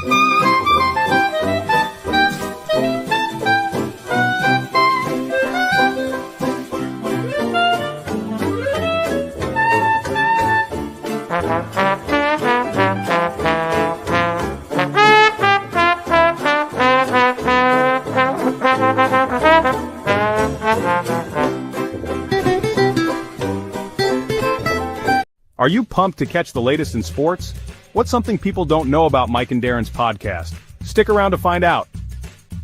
Are you pumped to catch the latest in sports? What's something people don't know about Mike and Darren's podcast? Stick around to find out.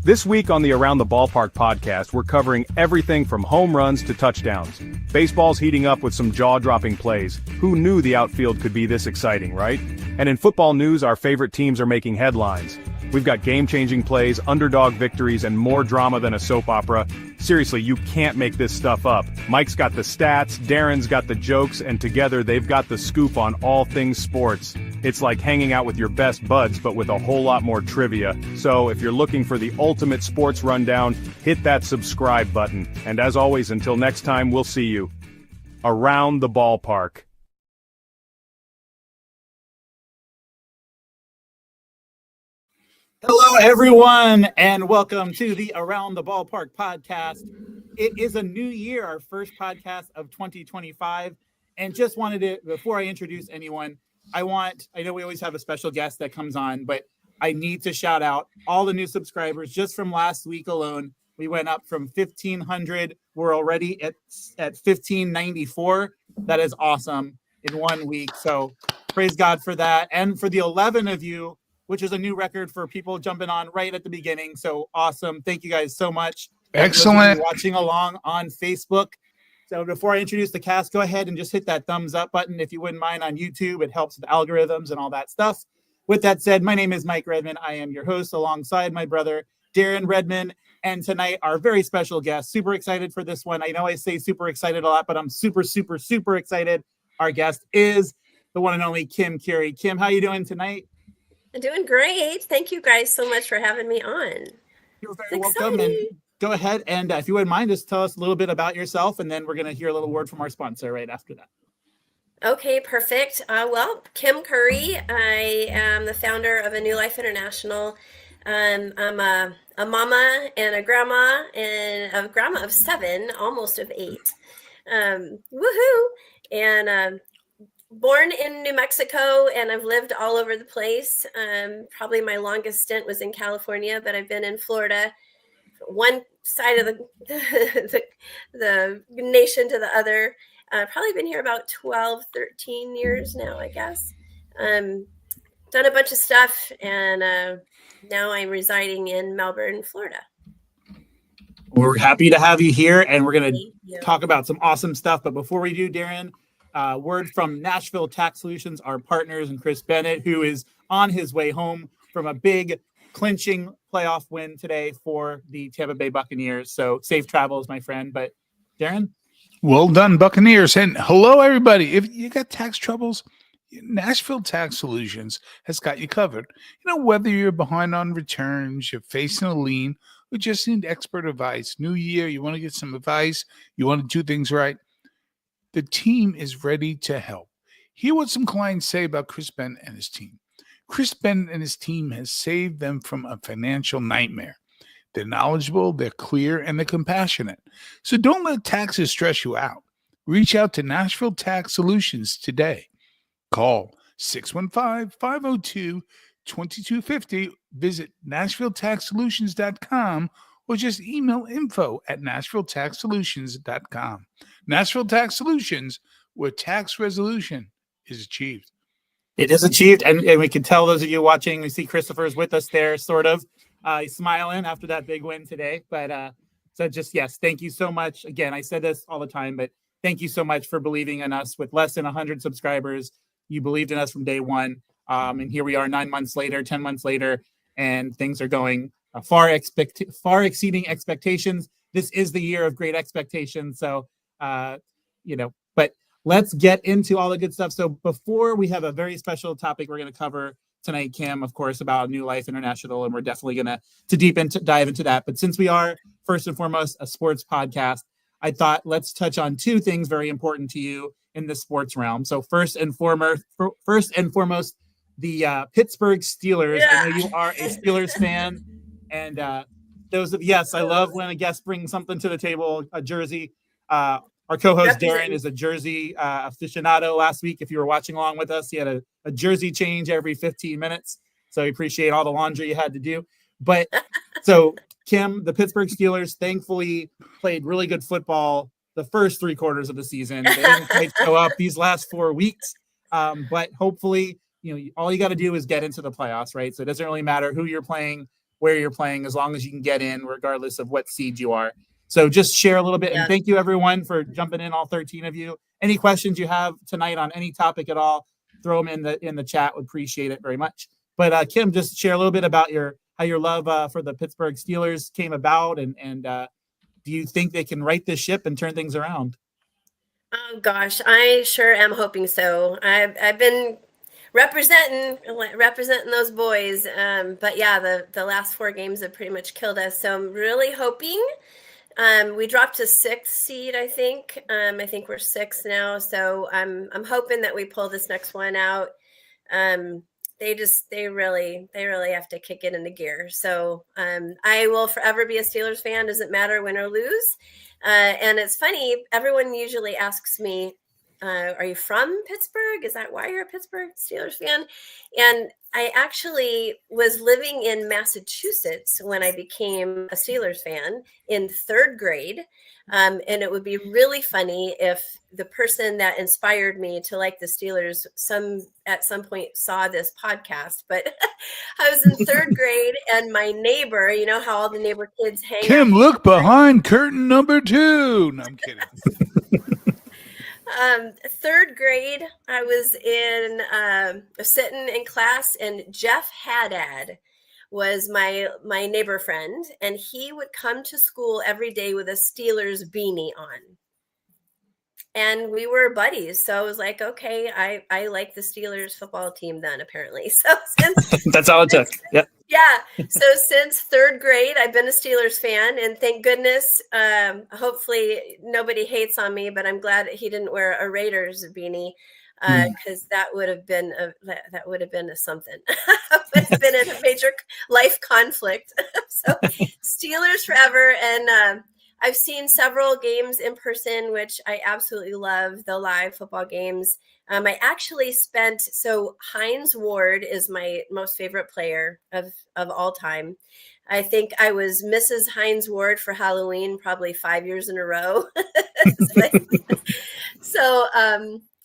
This week on the Around the Ballpark podcast, we're covering everything from home runs to touchdowns. Baseball's heating up with some jaw-dropping plays. Who knew the outfield could be this exciting, right? And in football news, our favorite teams are making headlines. We've got game-changing plays, underdog victories, and more drama than a soap opera. Seriously, you can't make this stuff up. Mike's got the stats, Darren's got the jokes, and together they've got the scoop on all things sports. It's like hanging out with your best buds, but with a whole lot more trivia. So if you're looking for the ultimate sports rundown, hit that subscribe button. And as always, until next time, we'll see you around the ballpark. Hello, everyone, and welcome to the Around the Ballpark podcast. It is a new year, our first podcast of 2025, and just wanted to, before I introduce anyone, I know we always have a special guest that comes on, but I need to shout out all the new subscribers. Just from last week alone, we went up from 1,500. We're already at 1,594. That is awesome in 1 week, so praise God for that. And for the 11 of you, which is a new record for people jumping on right at the beginning. So awesome. Thank you guys so much. Excellent. Watching along on Facebook. So before I introduce the cast, go ahead and just hit that thumbs up button if you wouldn't mind on YouTube. It helps with algorithms and all that stuff. With that said, my name is Mike Redmond. I am your host alongside my brother, Darren Redmond. And tonight, our very special guest. Super excited for this one. I know I say super excited a lot, but I'm super, super, super excited. Our guest is the one and only Kym Kurey. Kym, how you doing tonight? I'm doing great. Thank you guys so much for having me on. You're very welcome. And go ahead and if you wouldn't mind, just tell us a little bit about yourself, and then we're going to hear a little word from our sponsor right after that. Okay, perfect. Well, Kym Kurey. I am the founder of ANEW Life International. I'm a mama and a grandma of 7, almost of 8. Woohoo! And born in New Mexico, and I've lived all over the place. Probably my longest stint was in California, but I've been in Florida, one side of the nation to the other. Probably been here about 12, 13 years now, I guess. Done a bunch of stuff, and now I'm residing in Melbourne, Florida. We're happy to have you here, and we're going to talk about some awesome stuff. But before we do, Darren, word from Nashville Tax Solutions, our partners, and Chris Bennett, who is on his way home from a big clinching playoff win today for the Tampa Bay Buccaneers. So safe travels, my friend. But Darren? Well done, Buccaneers. And hello, everybody. If you got tax troubles, Nashville Tax Solutions has got you covered. Whether you're behind on returns, you're facing a lien, or just need expert advice. New year, you want to get some advice, you want to do things right. The team is ready to help. Hear what some clients say about Chris Bennett and his team. Chris Bennett and his team has saved them from a financial nightmare. They're knowledgeable, they're clear, and they're compassionate. So don't let taxes stress you out. Reach out to Nashville Tax Solutions today. Call 615-502-2250. Visit NashvilleTaxSolutions.com or just email info@NashvilleTaxSolutions.com. Nashville Tax Solutions, where tax resolution is achieved. It is achieved, and we can tell those of you watching, we see Christopher's with us there, sort of. He's smiling after that big win today. But so just, yes, thank you so much. Again, I said this all the time, but thank you so much for believing in us with less than 100 subscribers. You believed in us from day one. And here we are 9 months later, 10 months later, and things are going far exceeding expectations. This is the year of great expectations. So, but let's get into all the good stuff. So before we have a very special topic we're going to cover tonight, Kym, of course, about ANEW Life International, and we're definitely going to dive into that. But since we are first and foremost a sports podcast, I thought let's touch on 2 things very important to you in the sports realm. So first and foremost, the Pittsburgh Steelers. I know Yeah. you are a Steelers fan, and yes, I love when a guest brings something to the table, a jersey. Our co-host Darren is a jersey aficionado. Last week, if you were watching along with us, he had a jersey change every 15 minutes. So we appreciate all the laundry you had to do. But so Kym, the Pittsburgh Steelers thankfully played really good football the first 3 quarters of the season. They didn't quite show up these last 4 weeks. But hopefully, all you got to do is get into the playoffs, right? So it doesn't really matter who you're playing, where you're playing, as long as you can get in, regardless of what seed you are. So just share a little bit. And thank you, everyone, for jumping in, all 13 of you. Any questions you have tonight on any topic at all, throw them in the chat. Would appreciate it very much. But Kym, just share a little bit about how your love for the Pittsburgh Steelers came about, and do you think they can right this ship and turn things around? Oh gosh, I sure am hoping so. I've been representing those boys, but yeah, the last 4 games have pretty much killed us. So I'm really hoping. We dropped to 6th seed, I think. I think we're 6th now, so I'm hoping that we pull this next one out. They really have to kick it into gear. So I will forever be a Steelers fan. Doesn't matter win or lose. And it's funny. Everyone usually asks me, are you from Pittsburgh? Is that why you're a Pittsburgh Steelers fan? And I actually was living in Massachusetts when I became a Steelers fan in 3rd grade. And it would be really funny if the person that inspired me to like the Steelers at some point saw this podcast. But I was in 3rd grade, and my neighbor, you know how all the neighbor kids hang Kym, out. look behind curtain number 2. No, I'm kidding. 3rd grade, I was sitting in class, and Jeff Haddad was my neighbor friend, and he would come to school every day with a Steelers beanie on. And we were buddies. So I was like, okay, I like the Steelers football team then, apparently. So that's all it took. Yep. Yeah. So since 3rd grade, I've been a Steelers fan, and thank goodness, hopefully nobody hates on me, but I'm glad he didn't wear a Raiders beanie, because that would have been a something. Would have been in a major life conflict. So Steelers forever. And I've seen several games in person, which I absolutely love, the live football games. I actually so Hines Ward is my most favorite player of all time. I think I was Mrs. Hines Ward for Halloween probably 5 years in a row. So,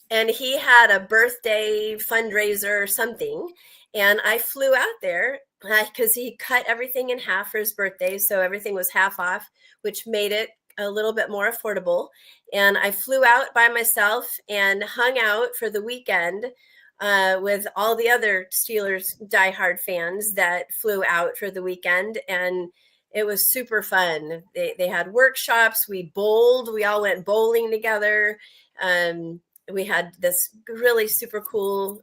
and he had a birthday fundraiser or something, and I flew out there because he cut everything in half for his birthday. So everything was half off, which made it a little bit more affordable. And I flew out by myself and hung out for the weekend with all the other Steelers diehard fans that flew out for the weekend. And it was super fun. They had workshops. We bowled. We all went bowling together. We had this really super cool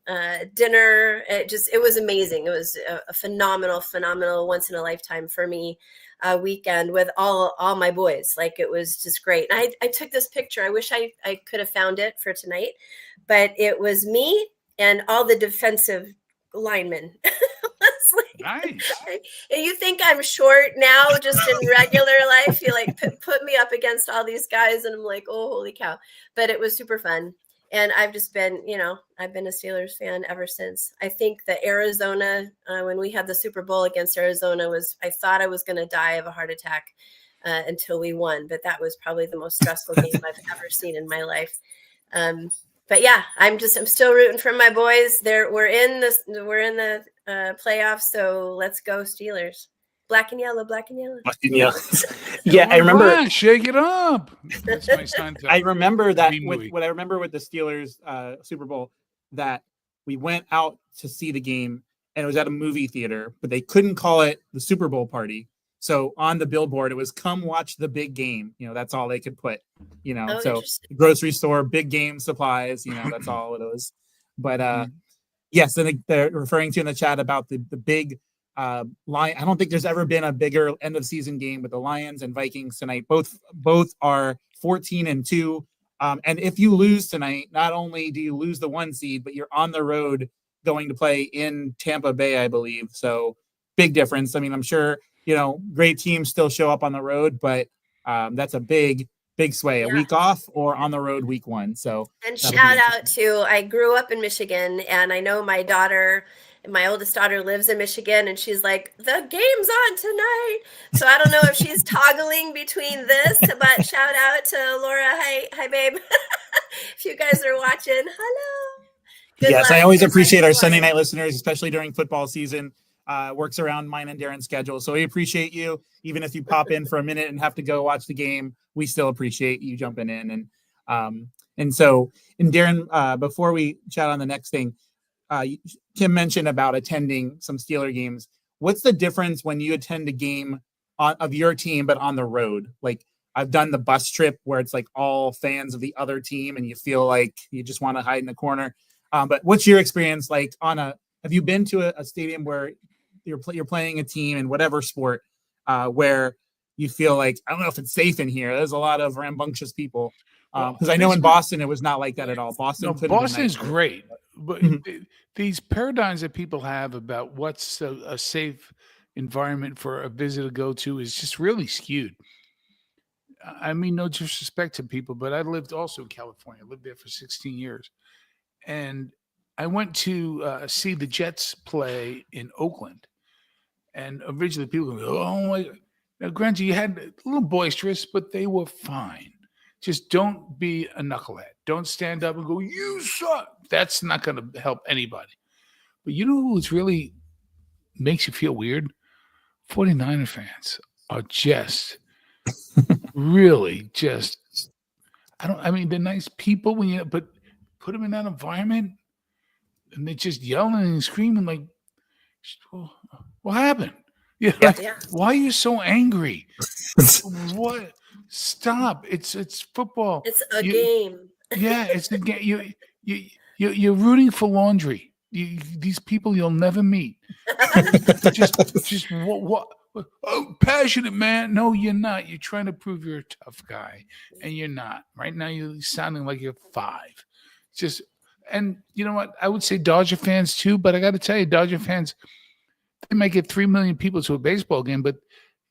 dinner. It was amazing. It was a phenomenal once in a lifetime for me weekend with all my boys. Like, it was just great. I took this picture. I wish I could have found it for tonight, but it was me and all the defensive linemen. Nice. And you think I'm short now, just in regular life? You like put me up against all these guys, and I'm like, oh, holy cow! But it was super fun. And I've just been, I've been a Steelers fan ever since. I think the Arizona, when we had the Super Bowl against Arizona, I thought I was going to die of a heart attack until we won. But that was probably the most stressful game I've ever seen in my life. But yeah, I'm still rooting for my boys. We're in the playoffs, so let's go Steelers. Black and yellow, black and yellow. Black and yellow. Yeah, I remember. Right, shake it up. That's my sign to I remember that what I remember with the Steelers Super Bowl, that we went out to see the game, and it was at a movie theater, but they couldn't call it the Super Bowl party. So on the billboard, it was "Come watch the big game." That's all they could put. So grocery store, big game supplies. That's all it was. But yes, and they're referring to in the chat about the big. Lion. I don't think there's ever been a bigger end of season game with the Lions and Vikings tonight. Both are 14-2. And if you lose tonight, not only do you lose the 1 seed, but you're on the road going to play in Tampa Bay, I believe. So big difference. I mean, I'm sure, great teams still show up on the road, but that's a big sway, a week off or on the road week 1. So and shout out to, I grew up in Michigan, and I know my oldest daughter lives in Michigan, and she's like, the game's on tonight. So I don't know if she's toggling between this, but shout out to Laura. Hi, babe. If you guys are watching, hello. Good luck. I always appreciate our Sunday night listeners, especially during football season. Works around mine and Darren's schedule. So we appreciate you. Even if you pop in for a minute and have to go watch the game, we still appreciate you jumping in. And Darren, before we chat on the next thing, Kym mentioned about attending some Steeler games. What's the difference when you attend a game of your team, but on the road? Like, I've done the bus trip where it's like all fans of the other team and you feel like you just want to hide in the corner. But what's your experience like have you been to a stadium where you're playing a team in whatever sport where you feel like, I don't know if it's safe in here. There's a lot of rambunctious people. Because I know in Boston, it was not like that at all. Boston is great. But these paradigms that people have about what's a safe environment for a visitor to go to is just really skewed. I mean, no disrespect to people, but I lived also in California. I lived there for 16 years. And I went to see the Jets play in Oakland. And originally people go, oh my God. Now, granted, you had a little boisterous, but they were fine. Just don't be a knucklehead. Don't stand up and go, you suck. That's not going to help anybody. But you know who's really makes you feel weird? 49er fans are just really just, they're nice people but put them in that environment and they're just yelling and screaming like, what happened? Why are you so angry? What? Stop! It's football. It's a game. Yeah, it's a game. You're rooting for laundry. These people you'll never meet. just what? Oh, passionate man. No, you're not. You're trying to prove you're a tough guy, and you're not. Right now, you're sounding like you're 5. And you know what? I would say Dodger fans too, but I got to tell you, Dodger fans, they might get 3 million people to a baseball game, but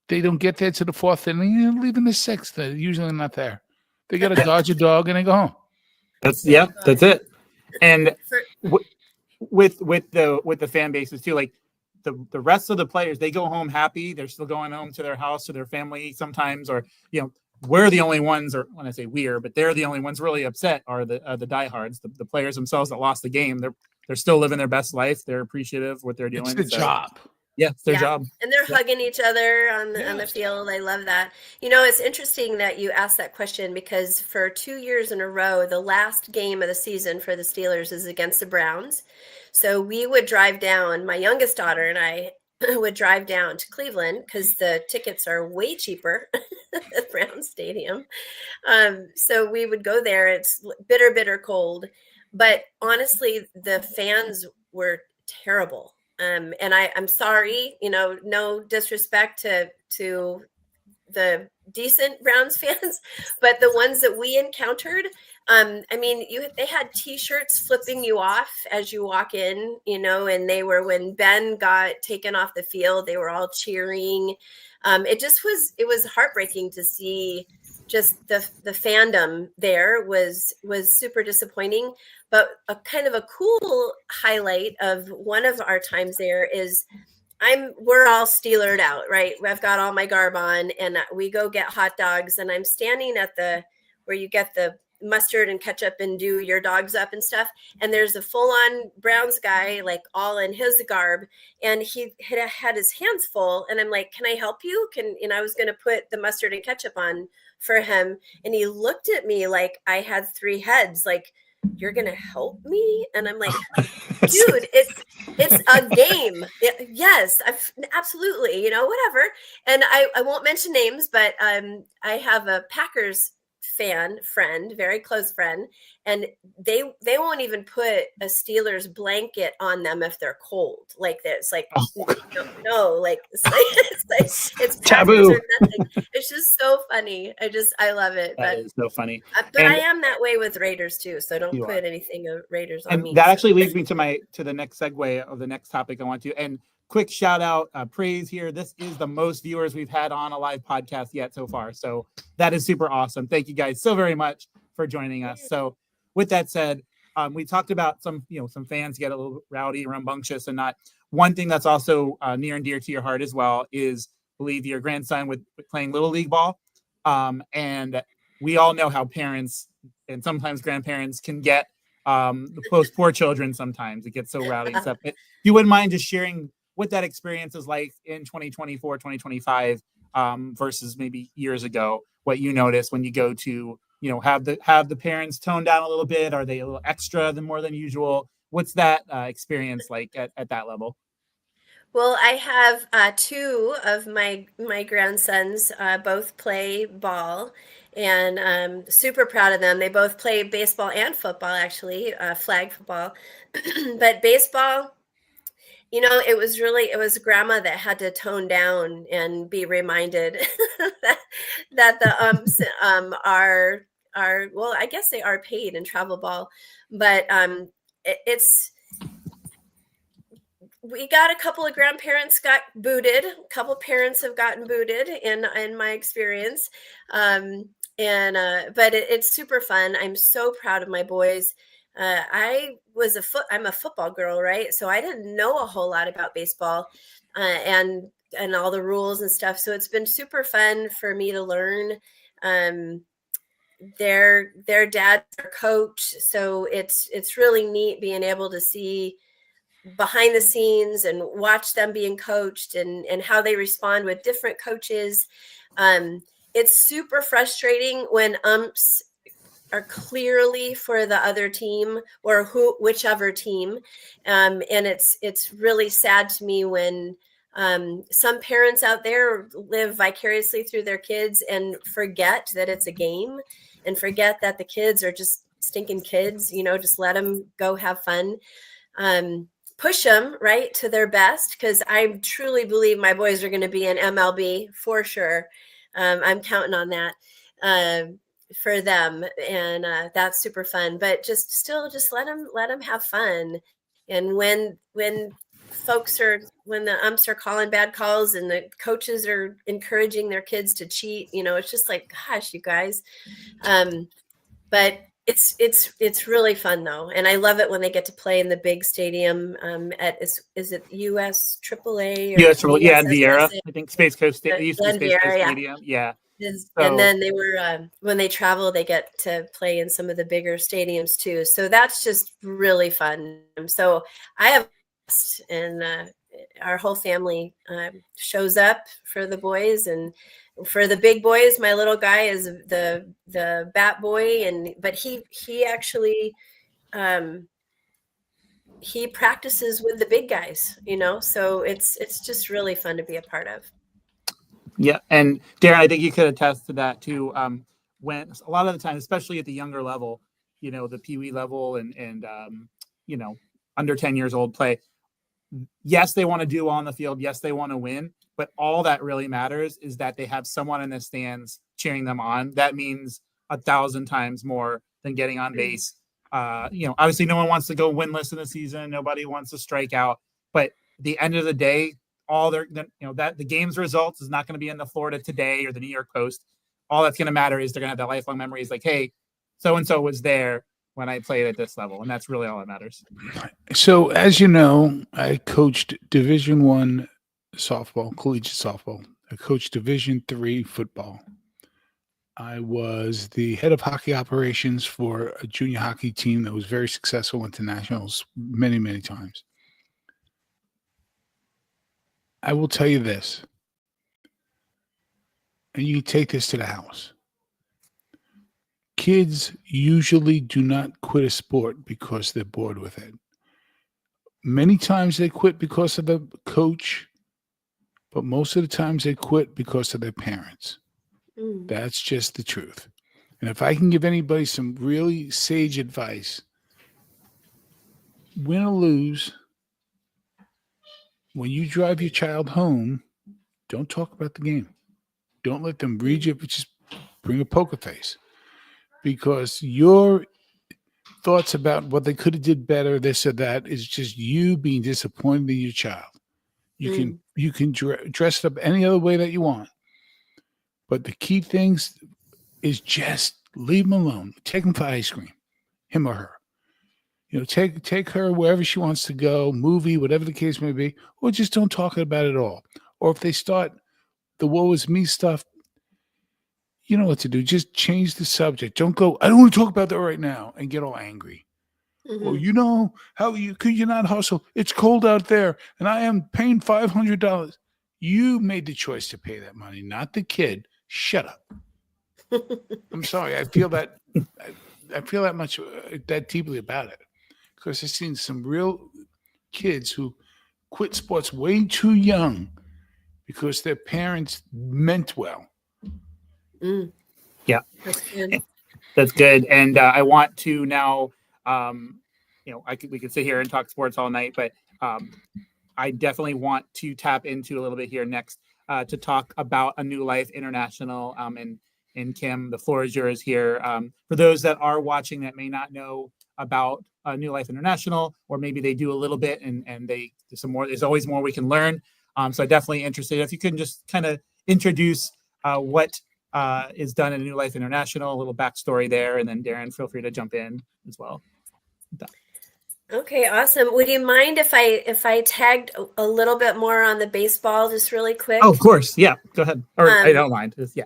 they don't get there to the 4th inning. They leave in the 6th. They're usually not there. They got a Dodger dog and they go home. That's it. And with the fan bases too, like the rest of the players, they go home happy. They're still going home to their house, to their family sometimes, or we're the only ones, or when I say we're, but they're the only ones really upset are the diehards, the players themselves that lost the game. They're still living their best life. They're appreciative of what they're doing. It's the job. Yeah, it's their job. And they're hugging each other on the field. I love that. It's interesting that you asked that question because for 2 years in a row, the last game of the season for the Steelers is against the Browns. So we would drive down, my youngest daughter and I would drive down to Cleveland because the tickets are way cheaper at Brown Stadium. So we would go there. It's bitter, bitter cold. But honestly, the fans were terrible. And I'm sorry, no disrespect to the decent Browns fans, but the ones that we encountered, they had T-shirts flipping you off as you walk in, and they were, when Ben got taken off the field, they were all cheering. It was heartbreaking to see. Just the fandom there was super disappointing. But a kind of a cool highlight of one of our times there is we're all Steelered out, right? I've got all my garb on and we go get hot dogs and I'm standing at where you get the mustard and ketchup and do your dogs up and stuff. And there's a full-on Browns guy, like all in his garb. And he had his hands full. And I'm like, can I help you? And I was going to put the mustard and ketchup on for him. And he looked at me like I had 3 heads, like, you're going to help me? And I'm like, dude, it's a game. Yes, absolutely. Whatever. And I won't mention names, but I have a Packers friend, very close friend, and they won't even put a Steelers blanket on them if they're cold. Like it's like no, like it's Packers Taboo. or nothing. It's just so funny. I love it. That is so funny. But I am that way with Raiders too, so don't You put are. anything of Raiders on And me. that actually leads me to the next segue of the next topic I want to. And quick shout out, praise here. This is the most viewers we've had on a live podcast yet so far. So that is super awesome. Thank you guys so very much for joining us. So with that said, we talked about some fans get a little rowdy, rambunctious, and not. One thing that's also near and dear to your heart as well is, I believe, your grandson with playing Little League ball. And we all know how parents and sometimes grandparents can get close poor children. Sometimes it gets so rowdy and stuff. But if you wouldn't mind just sharing what that experience is like in 2024, 2025 versus maybe years ago, what you notice when you go to, have the parents tone down a little bit? Are they a little extra more than usual? What's that experience like at that level? Well, I have two of my grandsons, both play ball, and I'm super proud of them. They both play baseball and football, actually, flag football. But baseball, it was grandma that had to tone down and be reminded that the are well, I guess they are paid in travel ball, but we got a couple of grandparents got booted. A couple of parents have gotten booted in my experience. But it's super fun. I'm so proud of my boys. I'm a football girl, right? So I didn't know a whole lot about baseball and all the rules and stuff. So it's been super fun for me to learn. Their dad's their coach. So it's really neat being able to see behind the scenes and watch them being coached and how they respond with different coaches. It's super frustrating when umps are clearly for the other team or whichever team. And it's really sad to me when some parents out there live vicariously through their kids and forget that it's a game and forget that the kids are just stinking kids, just let them go have fun. Push them right to their best, because I truly believe my boys are going to be in MLB for sure. I'm counting on that for them, and that's super fun. But just let them have fun. And when the umps are calling bad calls and the coaches are encouraging their kids to cheat, it's just like, gosh, you guys. But it's really fun though, and I love it when they get to play in the big stadium at is it US AAA? US, yeah, Viera. I think Space Coast Stadium. Yeah. And then they were when they travel, they get to play in some of the bigger stadiums too. So that's just really fun. So I have, and our whole family shows up for the boys, and for the big boys, my little guy is the bat boy, but he actually he practices with the big guys, so it's just really fun to be a part of. Yeah, and Darren, I think you could attest to that too. When a lot of the time, especially at the younger level, the Pee Wee level and under 10 years old play. Yes, they want to do well on the field. Yes, they want to win. But all that really matters is that they have someone in the stands cheering them on. That means 1,000 times more than getting on base. Obviously, no one wants to go winless in the season. Nobody wants to strike out. But at the end of the day, that the game's results is not going to be in the Florida Today or the New York Post. All that's going to matter is they're going to have that lifelong memories. Like, hey, so and so was there when I played at this level, and that's really all that matters. So, as you know, I coached Division I softball, collegiate softball. I coached Division III football. I was the head of hockey operations for a junior hockey team that was very successful, went to nationals many, many times. I will tell you this, and you take this to the house. Kids usually do not quit a sport because they're bored with it. Many times they quit because of the coach, but most of the times they quit because of their parents. That's just the truth. And if I can give anybody some really sage advice, win or lose, when you drive your child home, don't talk about the game. Don't let them read you, but just bring a poker face. Because your thoughts about what they could have did better, this or that, is just you being disappointed in your child. You can dress it up any other way that you want. But the key things is just leave them alone. Take them for ice cream, him or her. Take her wherever she wants to go, movie, whatever the case may be, or just don't talk about it at all. Or if they start the woe is me stuff, you know what to do. Just change the subject. Don't go, I don't want to talk about that right now, and get all angry. Well, how could you not hustle? It's cold out there, and I am paying $500. You made the choice to pay that money, not the kid. Shut up. I'm sorry. I feel that. I feel that much, that deeply about it, because I've seen some real kids who quit sports way too young because their parents meant well. Yeah, That's good. That's good. And I want to now, we could sit here and talk sports all night, but I definitely want to tap into a little bit here next to talk about A New Life International. And Kym, the floor is yours here. For those that are watching that may not know about A New Life International, or maybe they do a little bit, and there's always more we can learn. So I'm definitely interested. If you can just kind of introduce what is done in A New Life International, a little backstory there, and then Darren, feel free to jump in as well. Okay, awesome. Would you mind if I tagged a little bit more on the baseball, just really quick? Oh, of course. Yeah, go ahead. Or I don't mind. Yeah.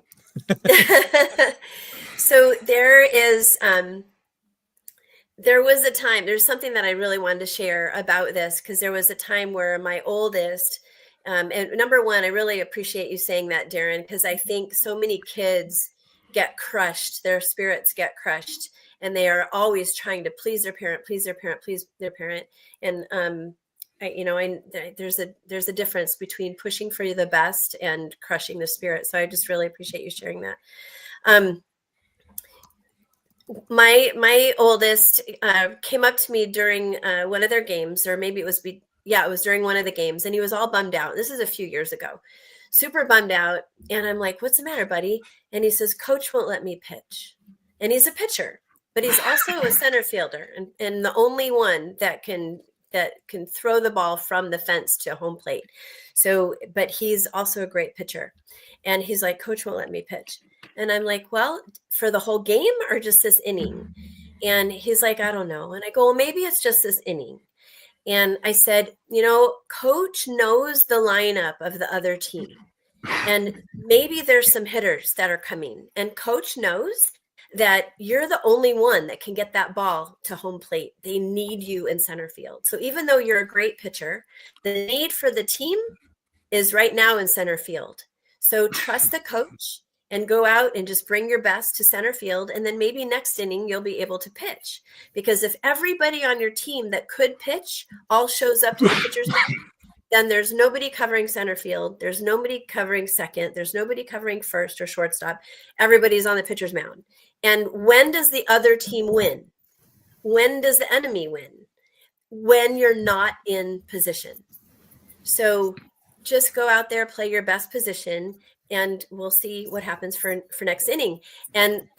So there was a time, there's something that I really wanted to share about this, because there was a time where my oldest, and number one, I really appreciate you saying that, Darren, because I think so many kids get crushed, their spirits get crushed, and they are always trying to please their parent, please their parent, please their parent. And there's a difference between pushing for the best and crushing the spirit. So I just really appreciate you sharing that. My oldest came up to me during one of their games, or maybe it was during one of the games, and he was all bummed out. This is a few years ago, super bummed out. And I'm like, "What's the matter, buddy?" And he says, "Coach won't let me pitch." And he's a pitcher, but he's also a center fielder, and the only one that can throw the ball from the fence to home plate. So, but he's also a great pitcher. And he's like, "Coach won't let me pitch." And I'm like, "Well, for the whole game or just this inning?" And he's like, "I don't know." And I go, "Well, maybe it's just this inning." And I said, Coach knows the lineup of the other team. And maybe there's some hitters that are coming. And Coach knows that you're the only one that can get that ball to home plate. They need you in center field. So even though you're a great pitcher, the need for the team is right now in center field. So trust the coach and go out and just bring your best to center field. And then maybe next inning, you'll be able to pitch. Because if everybody on your team that could pitch all shows up to the pitcher's mound, then there's nobody covering center field. There's nobody covering second. There's nobody covering first or shortstop. Everybody's on the pitcher's mound. And when does the other team win? When does the enemy win? When you're not in position. So just go out there, play your best position, and we'll see what happens for next inning. And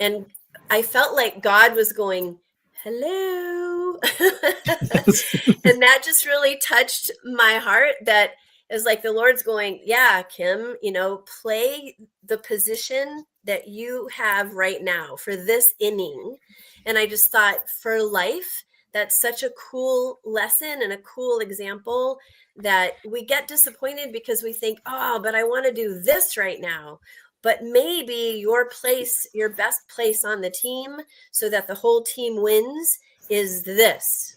I felt like God was going, "Hello." And that just really touched my heart. That is like the Lord's going, "Yeah, Kym, play the position that you have right now for this inning." And I just thought, for life, that's such a cool lesson and a cool example, that we get disappointed because we think, "Oh, but I want to do this right now." But maybe your best place on the team, so that the whole team wins, is this,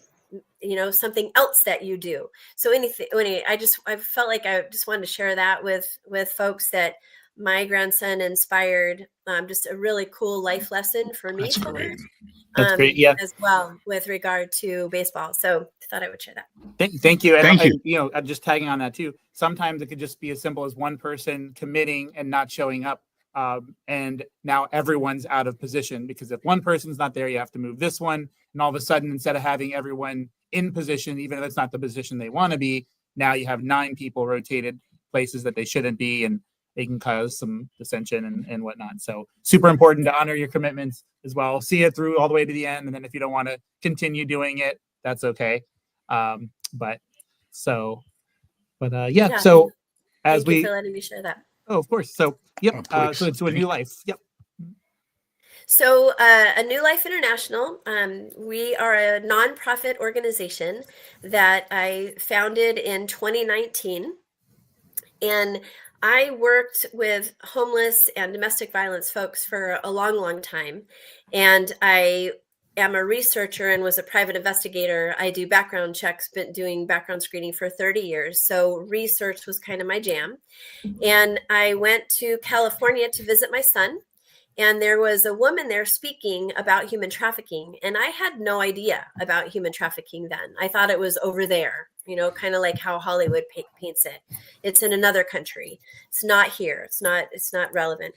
something else that you do. So anyway, I felt like I just wanted to share that with folks, that my grandson inspired just a really cool life lesson for me. That's great. That's great. Yeah. As well, with regard to baseball. So I thought I would share that. Thank you. Thank you. And, I'm just tagging on that too. Sometimes it could just be as simple as one person committing and not showing up And now everyone's out of position, because if one person's not there, you have to move this one. And all of a sudden, instead of having everyone in position, even if it's not the position they want to be, now you have 9 people rotated places that they shouldn't be, and they can cause some dissension and whatnot. So super important to honor your commitments as well. See it through all the way to the end. And then if you don't want to continue doing it, that's okay. Yeah. So as Thank you for letting me share that. Oh, of course. So, yep. So it's a new life. Yep. So A New Life International, we are a nonprofit organization that I founded in 2019. And I worked with homeless and domestic violence folks for a long, long time. And I am a researcher and was a private investigator. I do background checks, been doing background screening for 30 years. So research was kind of my jam. And I went to California to visit my son. And there was a woman there speaking about human trafficking. And I had no idea about human trafficking then. I thought it was over there, kind of like how Hollywood paints it. It's in another country. It's not here. It's not relevant.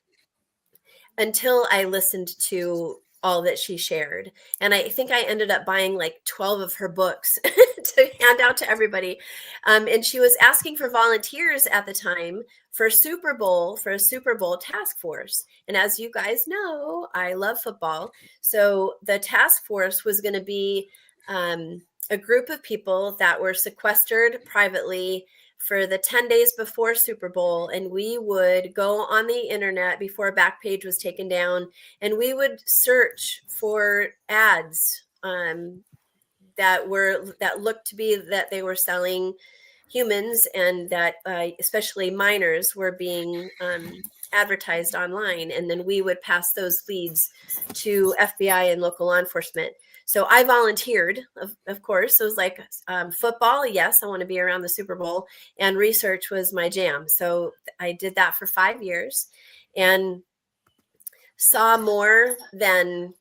Until I listened to all that she shared. And I think I ended up buying like 12 of her books to hand out to everybody. And she was asking for volunteers at the time for a Super Bowl task force. And as you guys know, I love football. So the task force was going to be a group of people that were sequestered privately for the 10 days before Super Bowl. And we would go on the internet before Backpage was taken down, and we would search for ads that looked to be that they were selling humans, and that especially minors were being advertised online. And then we would pass those leads to FBI and local law enforcement. So I volunteered, of course. It was like football. Yes, I want to be around the Super Bowl. And research was my jam. So I did that for 5 years and saw more than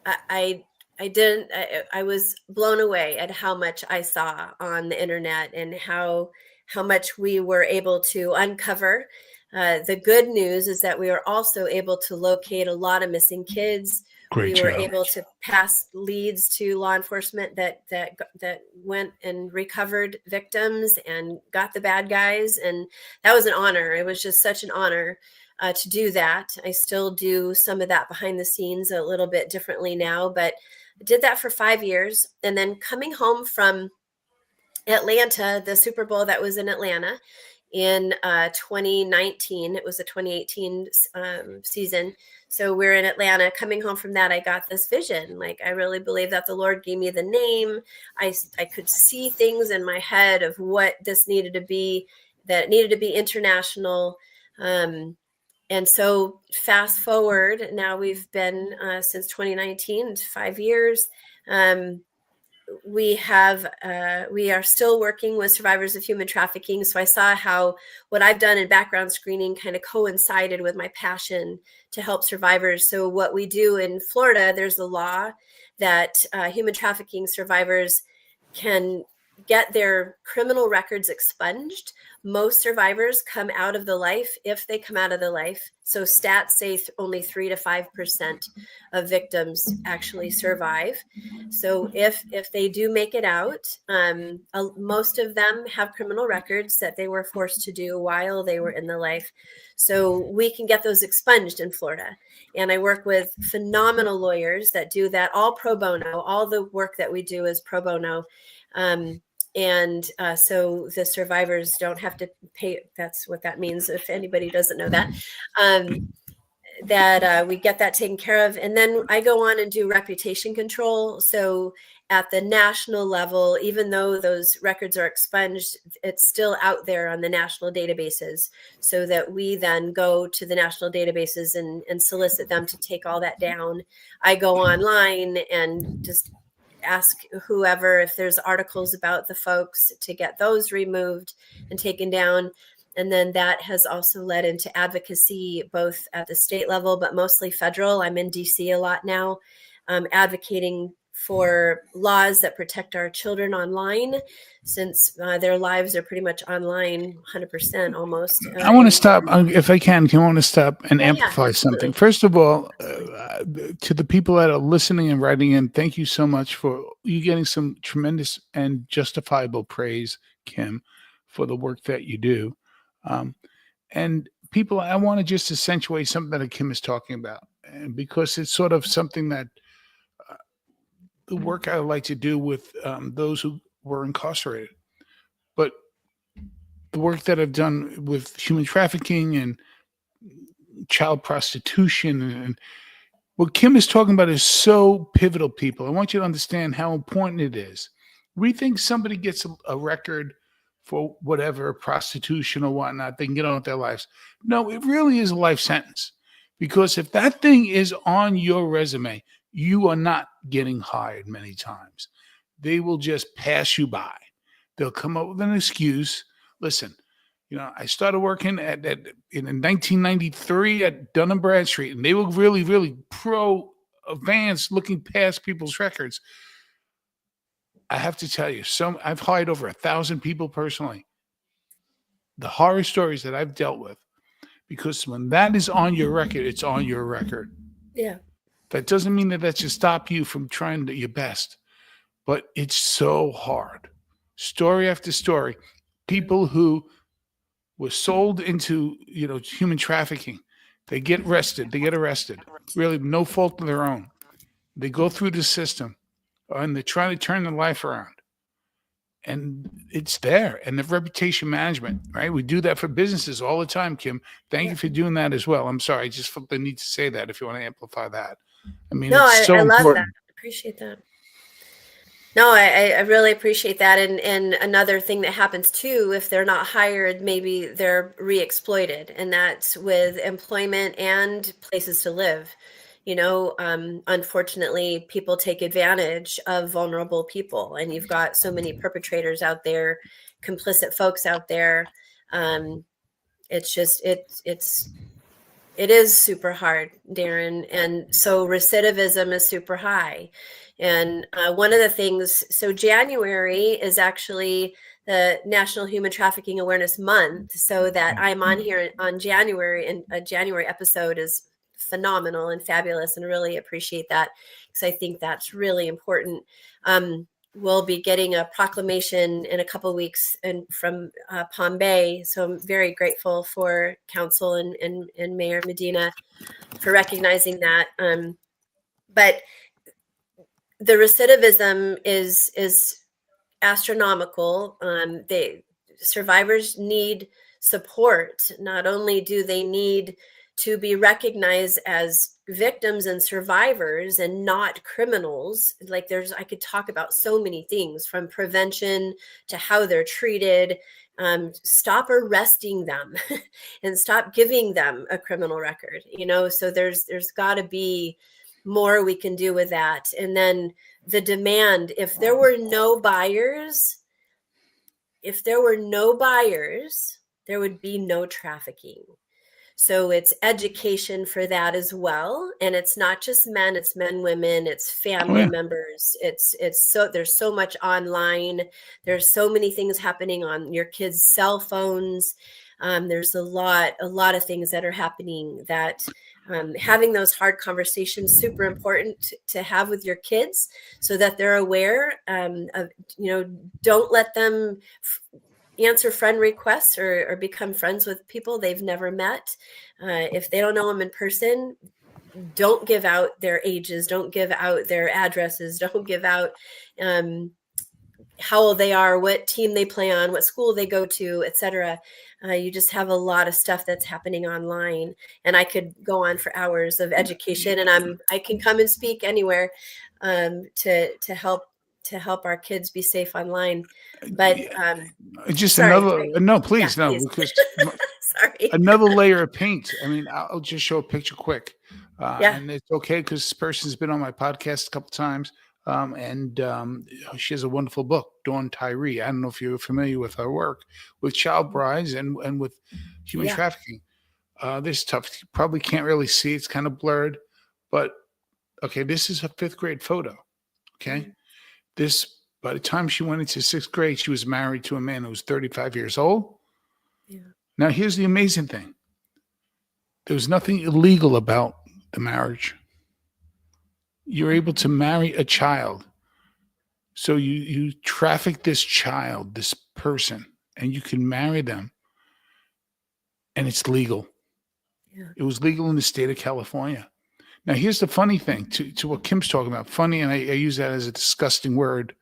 I didn't. I was blown away at how much I saw on the internet and how much we were able to uncover. The good news is that we were also able to locate a lot of missing kids. We were able to pass leads to law enforcement that went and recovered victims and got the bad guys. And that was an honor. It was just such an honor to do that. I still do some of that behind the scenes a little bit differently now, but I did that for 5 years. And then coming home from Atlanta, the Super Bowl that was in Atlanta in 2019, it was a 2018 season. So we're in Atlanta. Coming home from that, I got this vision. Like, I really believe that the Lord gave me the name. I could see things in my head of what this needed to be, that it needed to be international. And so fast forward, now we've been since 2019, 5 years. We are still working with survivors of human trafficking. So I saw how what I've done in background screening kind of coincided with my passion to help survivors. So what we do in Florida, there's a law that human trafficking survivors can get their criminal records expunged. Most survivors come out of the life if they come out of the life. So stats say only 3 to 5% of victims actually survive. So if they do make it out, most of them have criminal records that they were forced to do while they were in the life. So we can get those expunged in Florida. And I work with phenomenal lawyers that do that, all pro bono. All the work that we do is pro bono. So the survivors don't have to pay. That's what that means. If anybody doesn't know that, we get that taken care of. And then I go on and do reputation control. So at the national level, even though those records are expunged, it's still out there on the national databases, so that we then go to the national databases and solicit them to take all that down. I go online and just ask whoever if there's articles about the folks to get those removed and taken down. And then that has also led into advocacy, both at the state level, but mostly federal. I'm in DC a lot now, advocating for laws that protect our children online, since their lives are pretty much online 100% almost. I want to stop, if I can. I want to stop and Yeah, amplify something. absolutely. First of all, to the people that are listening and writing in, thank you so much for you getting some tremendous and justifiable praise, Kym, for the work that you do. And people, I want to just accentuate something that Kym is talking about, and because it's sort of something that the work I like to do with those who were incarcerated, but the work that I've done with human trafficking and child prostitution and what Kym is talking about is so pivotal, people. I want you to understand how important it is. We think somebody gets a record for whatever, prostitution or whatnot, they can get on with their lives. No, it really is a life sentence. Because if that thing is on your resume, you are not getting hired many times. They will just pass you by. They'll come up with an excuse. Listen, I started working in 1993 at Dun and Bradstreet, and they were really, really pro-advanced, looking past people's records. I have to tell you, I've hired over 1,000 people personally. The horror stories that I've dealt with, because when that is on your record, it's on your record. Yeah. That doesn't mean that should stop you from trying your best, but it's so hard. Story after story, people who were sold into, human trafficking. They get arrested. Really, no fault of their own. They go through the system, and they're trying to turn their life around. And it's there. And the reputation management, right? We do that for businesses all the time, Kym. Thank you for doing that as well. I'm sorry. I just felt the need to say that if you want to amplify that. I mean, No, it's so I love important. that. I appreciate that. No, I really appreciate that. And another thing that happens too, if they're not hired, maybe they're re-exploited, and that's with employment and places to live. Unfortunately, people take advantage of vulnerable people, and you've got so many perpetrators out there, complicit folks out there. It's just, it is super hard, Darren. And so recidivism is super high. And one of the things, so January is actually the National Human Trafficking Awareness Month. So that I'm on here on January, and a January episode is phenomenal and fabulous, and really appreciate that, because I think that's really important. We'll be getting a proclamation in a couple of weeks from Palm Bay. So I'm very grateful for Council and Mayor Medina for recognizing that. But the recidivism is astronomical. Survivors need support. Not only do they need to be recognized as victims and survivors and not criminals. Like I could talk about so many things, from prevention to how they're treated. Stop arresting them and stop giving them a criminal record, so there's got to be more we can do with that. And then the demand, if there were no buyers, there would be no trafficking. So it's education for that as well. And it's not just men, it's men, women, it's family members. There's so much online. There's so many things happening on your kids' cell phones. There's a lot of things that are happening that having those hard conversations, super important to have with your kids, so that they're aware of, don't let them answer friend requests or become friends with people they've never met. If they don't know them in person, don't give out their ages, don't give out their addresses, don't give out how old they are, what team they play on, what school they go to, etc. You just have a lot of stuff that's happening online, and I could go on for hours of education, and I can come and speak anywhere to help our kids be safe online. But just sorry. Please. Because sorry. Another layer of paint. I mean, I'll just show a picture quick. And it's okay, because this person's been on my podcast a couple times. And she has a wonderful book, Dawn Tyree. I don't know if you're familiar with her work with child brides and with human trafficking. This stuff you probably can't really see. It's kind of blurred. But, okay, this is a 5th grade photo. Okay. By the time she went into 6th grade, she was married to a man who was 35 years old. Yeah. Now, here's the amazing thing. There was nothing illegal about the marriage. You're able to marry a child. So you traffic this child, this person, and you can marry them. And it's legal. Yeah. It was legal in the state of California. Now, here's the funny thing to what Kym's talking about. Funny, and I use that as a disgusting word.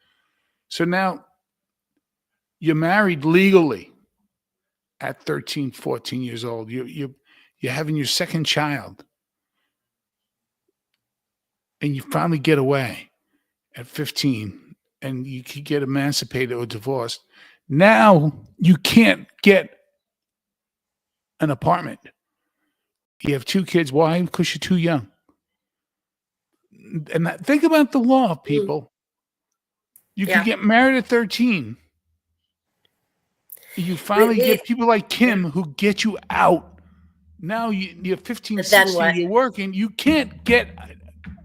So now you're married legally at 13, 14 years old. You're having your second child. And you finally get away at 15 and you could get emancipated or divorced. Now you can't get an apartment. You have 2 kids. Why? Because you're too young. And think about the law, people. You Yeah. could get married at 13. You finally get people like Kym who get you out. Now you're 15, But then 16, what? you're working. You can't get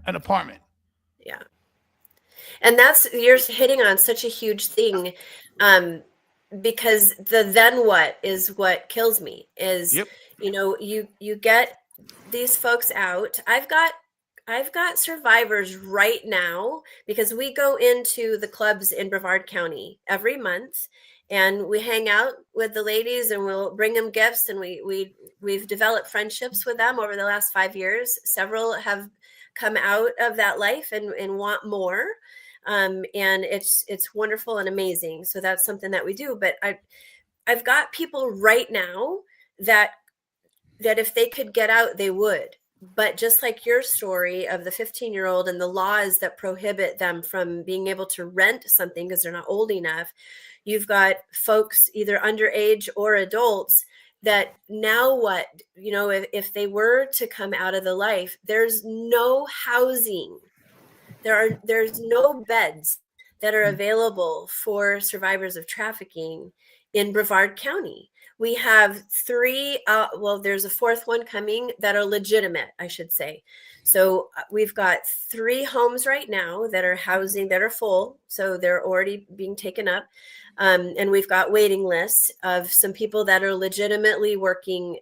an apartment. Yeah. And you're hitting on such a huge thing, because the then what is what kills me is, Yep. you get these folks out. I've got survivors right now because we go into the clubs in Brevard County every month and we hang out with the ladies and we'll bring them gifts, and we've developed friendships with them over the last 5 years. Several have come out of that life and want more. And it's wonderful and amazing. So that's something that we do. But I've got people right now that if they could get out, they would. But just like your story of the 15-year-old and the laws that prohibit them from being able to rent something because they're not old enough, you've got folks either underage or adults that now what, if they were to come out of the life, there's no housing. There's no beds that are available for survivors of trafficking in Brevard County. We have 3, there's a 4th one coming that are legitimate, I should say. So we've got 3 homes right now that are housing, that are full. So they're already being taken up. And we've got waiting lists of some people that are legitimately working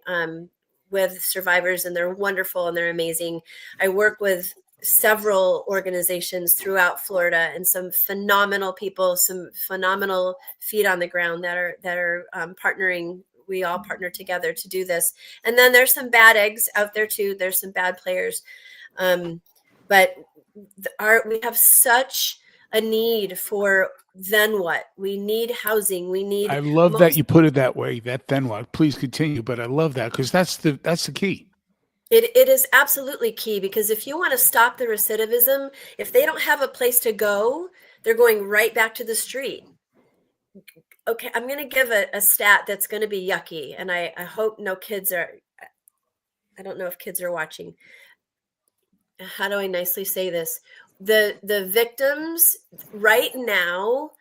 with survivors, and they're wonderful and they're amazing. I work with several organizations throughout Florida and some phenomenal people, some phenomenal feet on the ground that are partnering. We all partner together to do this. And then there's some bad eggs out there too. There's some bad players. But we have such a need for then what? We need housing. We need. I love that you put it that way. That then what? Please continue. But I love that because that's the key. It is absolutely key, because if you want to stop the recidivism, if they don't have a place to go, they're going right back to the street. Okay, I'm going to give a stat that's going to be yucky, and I hope no kids are. I don't know if kids are watching. How do I nicely say this? The victims right now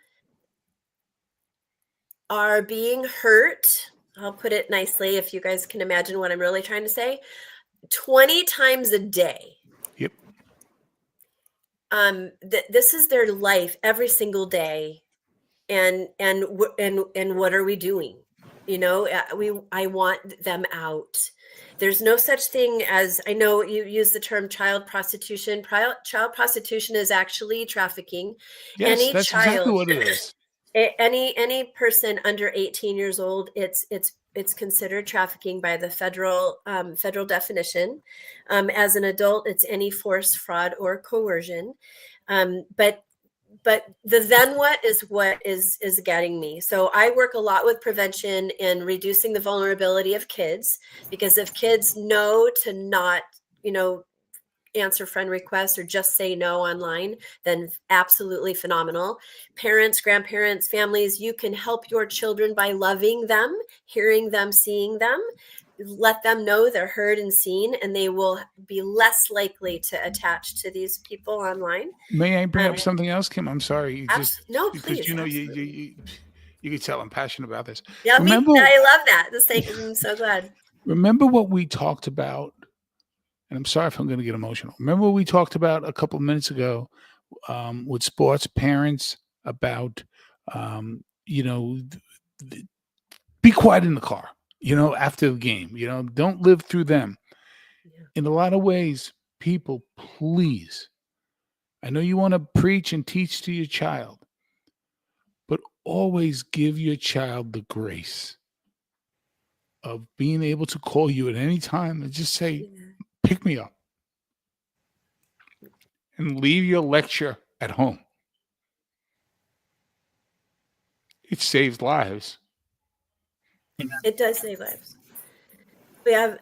are being hurt. I'll put it nicely if you guys can imagine what I'm really trying to say. 20 times a day. Yep. This is their life every single day. And what are we doing? I want them out. There's no such thing as, I know you use the term child prostitution. Child prostitution is actually trafficking. Yes, that's exactly what it is. Any person under 18 years old, it's considered trafficking by the federal definition. As an adult, it's any force, fraud, or coercion. But the then what is getting me. So I work a lot with prevention and reducing the vulnerability of kids, because if kids know to not, answer friend requests or just say no online, then absolutely phenomenal. Parents, grandparents, families, you can help your children by loving them, hearing them, seeing them. Let them know they're heard and seen, and they will be less likely to attach to these people online. May I bring up something else, Kym? I'm sorry. No, because please. you can tell I'm passionate about this. Yeah, I love that. I'm so glad. Remember what we talked about, and I'm sorry if I'm going to get emotional. Remember what we talked about a couple of minutes ago with sports parents about, be quiet in the car, after the game, don't live through them. Yeah. In a lot of ways, people, please, I know you want to preach and teach to your child, but always give your child the grace of being able to call you at any time and just say, Yeah. pick me up, and leave your lecture at home. It saves lives. It does save lives. We have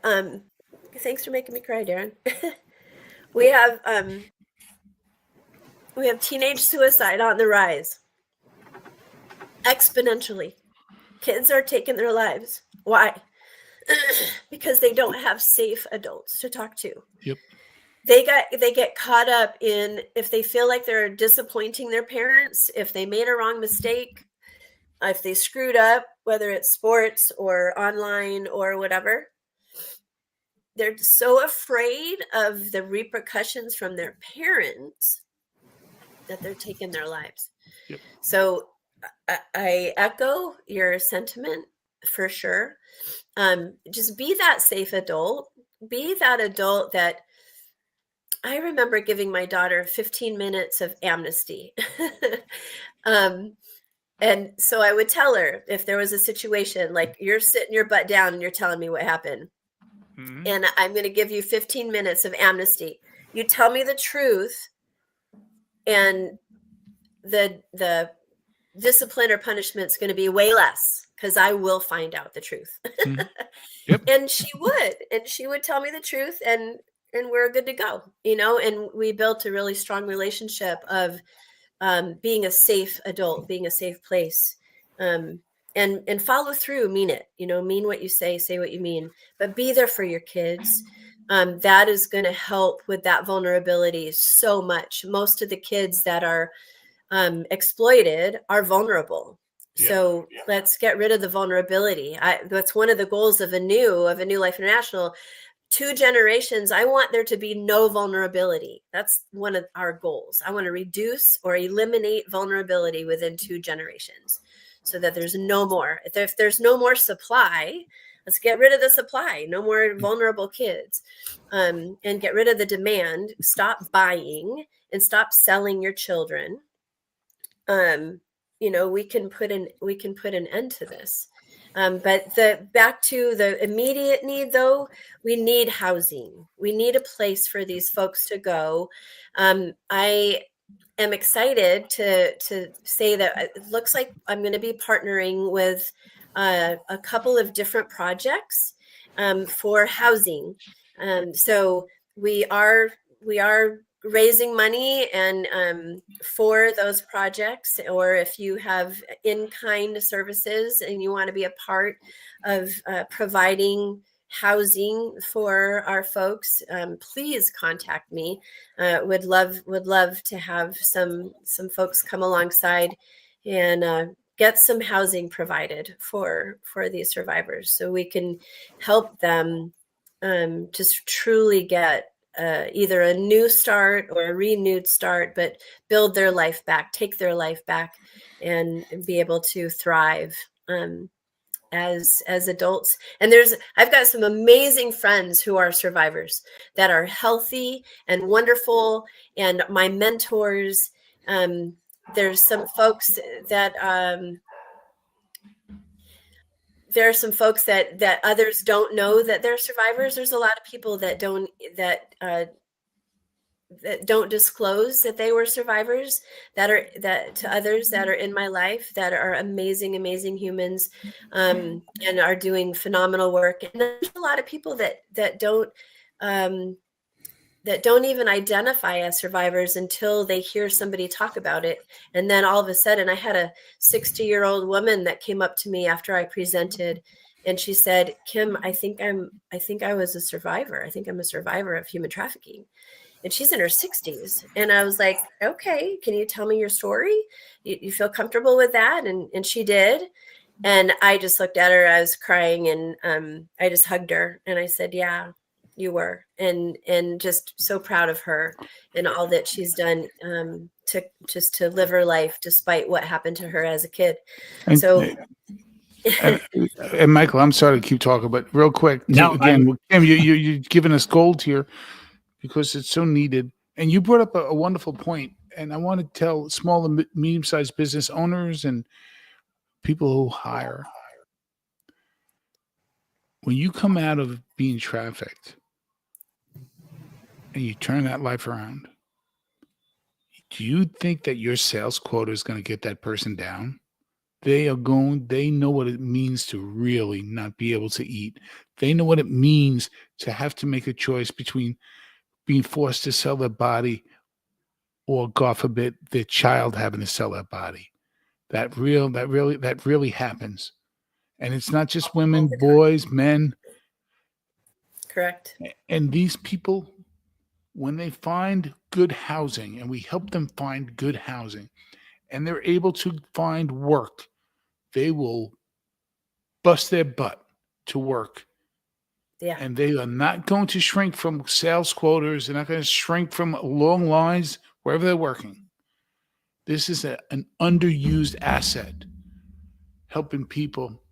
thanks for making me cry, Darren. we have teenage suicide on the rise exponentially. Kids are taking their lives. Why? Because they don't have safe adults to talk to. Yep. They get caught up in, if they feel like they're disappointing their parents, if they made a wrong mistake, if they screwed up, whether it's sports or online or whatever, they're so afraid of the repercussions from their parents that they're taking their lives. Yep. So I echo your sentiment for sure. Just be that safe adult. Be that adult that I remember giving my daughter 15 minutes of amnesty. And so I would tell her if there was a situation like you're sitting your butt down and you're telling me what happened. Mm-hmm. And I'm going to give you 15 minutes of amnesty. You tell me the truth, and the discipline or punishment is going to be way less because I will find out the truth. Mm-hmm. Yep. And she would tell me the truth, and we're good to go, and we built a really strong relationship of being a safe adult, being a safe place, and follow through, mean it, mean what you say what you mean, but be there for your kids. That is going to help with that vulnerability so much. Most of the kids that are exploited are vulnerable. Yeah. So let's get rid of the vulnerability. That's one of the goals of ANEW Life International. 2 generations, I want there to be no vulnerability. That's one of our goals. I want to reduce or eliminate vulnerability within 2 generations so that there's no more. If there's no more supply, let's get rid of the supply. No more vulnerable kids, and get rid of the demand. Stop buying and stop selling your children. We can put an end to this. But back to the immediate need, though, we need housing. We need a place for these folks to go. I am excited to say that it looks like I'm going to be partnering with a couple of different projects for housing. So we are raising money and for those projects, or if you have in-kind services and you want to be a part of providing housing for our folks, please contact me. Would love to have some folks come alongside and get some housing provided for these survivors, so we can help them just truly get either a new start or a renewed start, but build their life back, take their life back, and be able to thrive as adults. And I've got some amazing friends who are survivors that are healthy and wonderful, and my mentors. There's some folks that there are some folks that others don't know that they're survivors. There's a lot of people that don't disclose that they were survivors, that to others that are in my life, that are amazing humans, and are doing phenomenal work. And there's a lot of people that don't even identify as survivors until they hear somebody talk about it. And then all of a sudden, I had a 60-year-old woman that came up to me after I presented, and she said, "Kym, I think I was a survivor. I think I'm a survivor of human trafficking." And she's in her 60s. And I was like, "Okay, can you tell me your story? You feel comfortable with that?" And she did. And I just looked at her, I was crying, and I just hugged her. And I said, yeah, you were, and just so proud of her and all that she's done to live her life despite what happened to her as a kid. And, So and Michael, I'm sorry to keep talking, but real quick, No, Kim, you're giving us gold here because it's so needed. And you brought up a wonderful point, and I want to tell small and medium-sized business owners and people who hire, when you come out of being trafficked and you turn that life around, do you think that your sales quota is going to get that person down? They know what it means to really not be able to eat. They know what it means to have to make a choice between being forced to sell their body or, God forbid, their child having to sell their body. That really happens. And it's not just women, boys, men. correct. And these people, when they find good housing, and we help them find good housing, and they're able to find work, they will bust their butt to work. Yeah. And they are not going to shrink from sales quotas. They're not going to shrink from long lines wherever they're working. This is an underused asset, helping people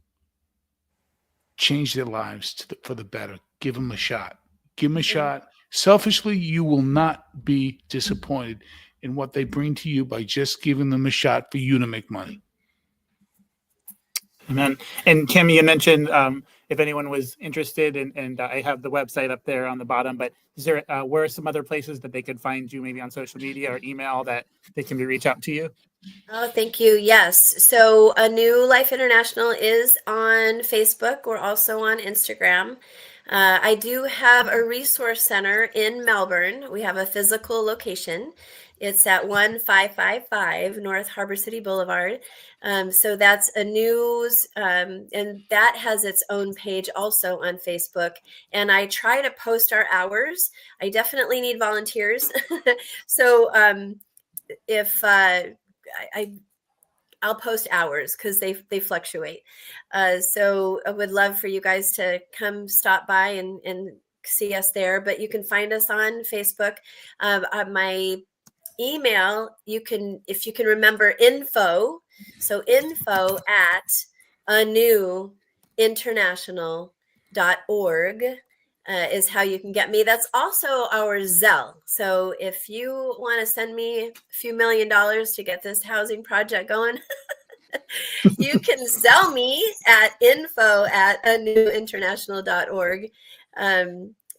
change their lives for the better. Give them a shot. Give them a shot. Selfishly, you will not be disappointed in what they bring to you by just giving them a shot for you to make money. Amen. And Kym, you mentioned if anyone was interested, and I have the website up there on the bottom, but is there where are some other places that they could find you, maybe on social media or email, that they can reach out to you? Oh, thank you. Yes. So ANEW Life International is on Facebook. We're also on Instagram. I do have a resource center in Melbourne. We have a physical location. It's at 1555 North Harbor City Boulevard. So that's ANEW's, and that has its own page also on Facebook. And I try to post our hours. I definitely need volunteers. So if I'll post hours because they fluctuate. So I would love for you guys to come stop by and see us there. But you can find us on Facebook. My email, if you can remember, info. So info at anewinternational.org is how you can get me. That's also our Zelle. So if you want to send me a few $1 million to get this housing project going, you can Zelle me at info@anewinternational.org.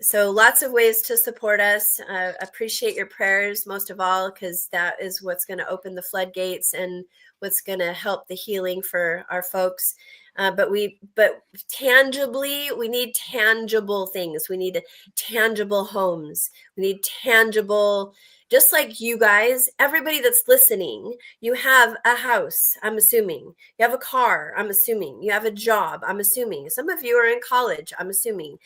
So lots of ways to support us. Appreciate your prayers most of all, because that is what's going to open the floodgates and what's going to help the healing for our folks. But tangibly, we need tangible things. We need tangible homes. We need tangible, just like you guys, everybody that's listening, you have a house, I'm assuming. You have a car, I'm assuming. You have a job, I'm assuming. Some of you are in college, I'm assuming.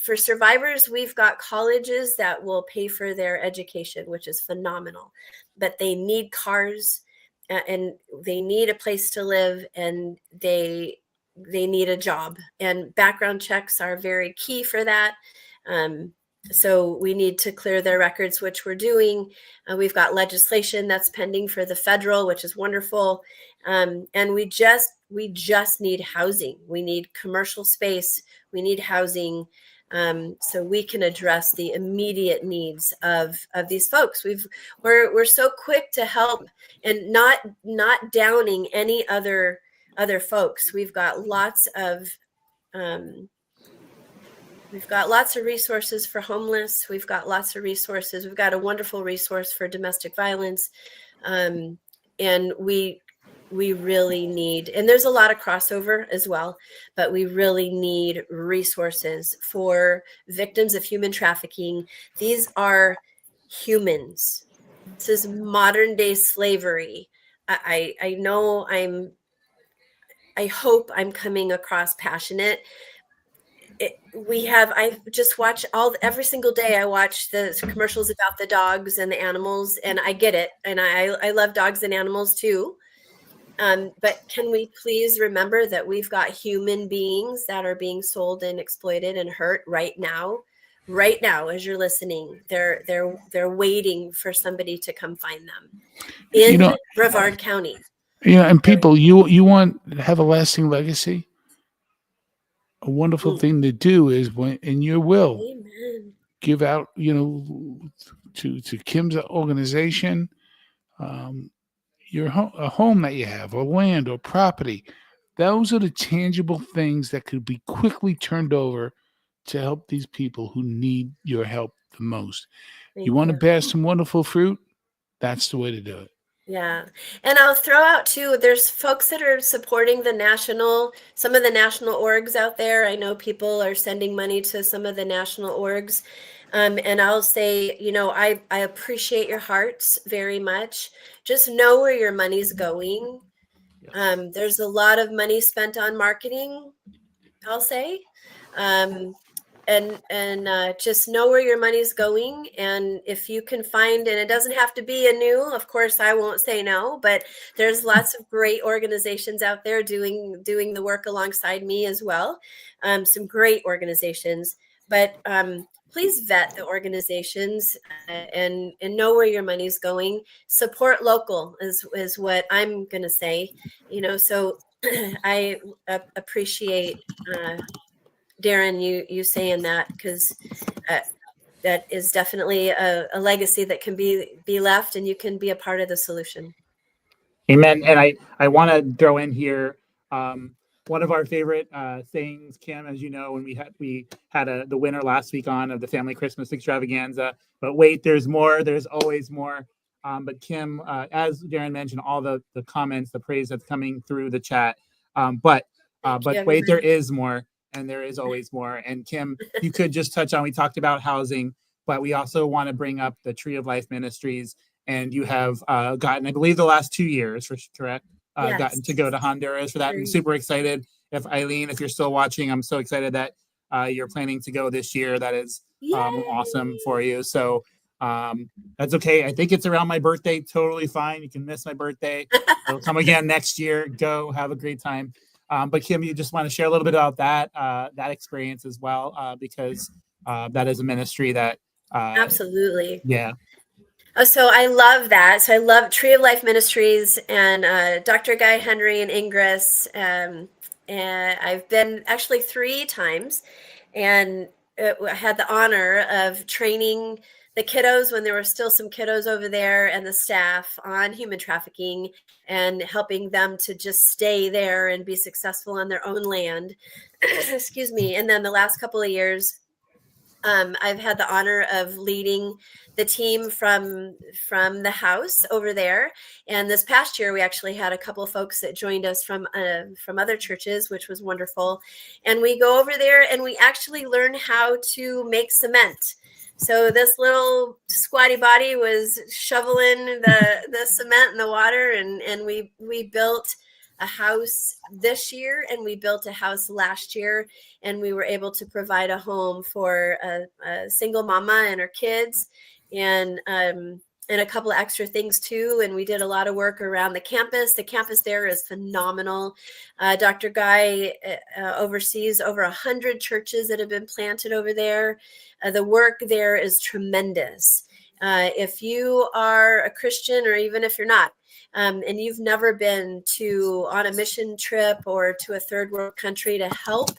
For survivors, we've got colleges that will pay for their education, which is phenomenal. But they need cars, and they need a place to live, and they need a job. And background checks are very key for that. So we need to clear their records, which we're doing. We've got legislation that's pending for the federal, which is wonderful. And we just need housing. We need commercial space. We need housing. So we can address the immediate needs of these folks. We're so quick to help, and not downing any other folks. We've got lots of resources for homeless. We've got lots of resources. We've got a wonderful resource for domestic violence, and we really need, and there's a lot of crossover as well, but we really need resources for victims of human trafficking. These are humans. This is modern day slavery. I know I hope I'm coming across passionate. I just watch every single day. I watch the commercials about the dogs and the animals, and I get it. And I love dogs and animals too. But can we please remember that we've got human beings that are being sold and exploited and hurt right now? right now as you're listening. They're waiting for somebody to come find them You in know, Brevard County. and people, you want to have a lasting legacy. A wonderful thing to do is when in your will Amen. give out, to Kym's organization, a home that you have, or land, or property. Those are the tangible things that could be quickly turned over to help these people who need your help the most. Thank You want to you. bear some wonderful fruit? That's the way to do it. Yeah. And I'll throw out too, there's folks that are supporting some of the national orgs out there. I know people are sending money to some of the national orgs. And I'll say, I appreciate your hearts very much. Just know where your money's going. There's a lot of money spent on marketing, I'll say. And just know where your money's going. And if you can find, and it doesn't have to be ANEW, of course, I won't say no, but there's lots of great organizations out there doing the work alongside me as well. Some great organizations, but please vet the organizations and know where your money's going. Support local is what I'm going to say, so I appreciate Darren, you saying that, because that is definitely a legacy that can be left, and you can be a part of the solution. Amen. And I want to throw in here one of our favorite sayings, Kym, as you know, when we had the winner last week of the Family Christmas Extravaganza. But wait, there's more. There's always more. But Kym, as Darren mentioned, all the comments, the praise that's coming through the chat. But wait, there is more. And there is always more. And Kym, you could just touch on, we talked about housing, but we also want to bring up the Tree of Life Ministries. And you have gotten, I believe, the last 2 years, correct? Yes. Gotten to go to Honduras for that. I'm super excited. If you're still watching, I'm so excited that you're planning to go this year. That is awesome for you. So that's okay. I think it's around my birthday. Totally fine. You can miss my birthday. It'll come again next year. Go have a great time. But Kym, you just want to share a little bit about that experience as well, because that is a ministry that absolutely. Yeah. So I love that. So I love Tree of Life Ministries and Dr. Guy Henry and Ingris. And I've been actually 3 times, and I had the honor of training the kiddos when there were still some kiddos over there, and the staff on human trafficking, and helping them to just stay there and be successful on their own land. Excuse me. And then the last couple of years, I've had the honor of leading the team from the house over there. And this past year, we actually had a couple of folks that joined us from other churches, which was wonderful. And we go over there and we actually learn how to make cement. So this little squatty body was shoveling the cement and the water, and we built a house this year, and we built a house last year, and we were able to provide a home for a single mama and her kids, and a couple of extra things too. And we did a lot of work around the campus. The campus there is phenomenal. Dr. Guy oversees over 100 churches that have been planted over there. The work there is tremendous. If you are a Christian, or even if you're not, and you've never been on a mission trip or to a third world country to help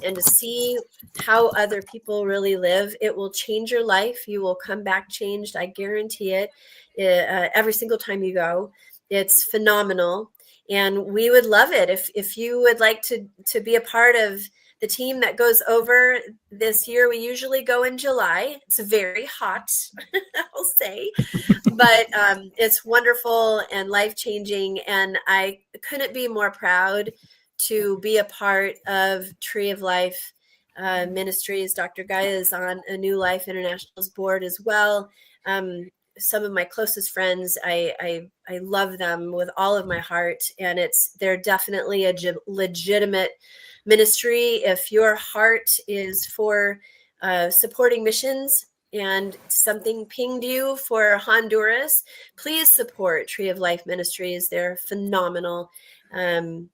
and to see how other people really live, it will change your life. You will come back changed. I guarantee it. Every single time you go, it's phenomenal. And we would love it if you would like to be a part of the team that goes over this year. We usually go in July. It's very hot, I'll say, but it's wonderful and life-changing. And I couldn't be more proud to be a part of Tree of Life Ministries. Dr. Guy is on ANEW Life International's board as well. Some of my closest friends, I love them with all of my heart, and they're definitely a legitimate ministry. If your heart is for supporting missions and something pinged you for Honduras, please support Tree of Life Ministries. They're phenomenal. And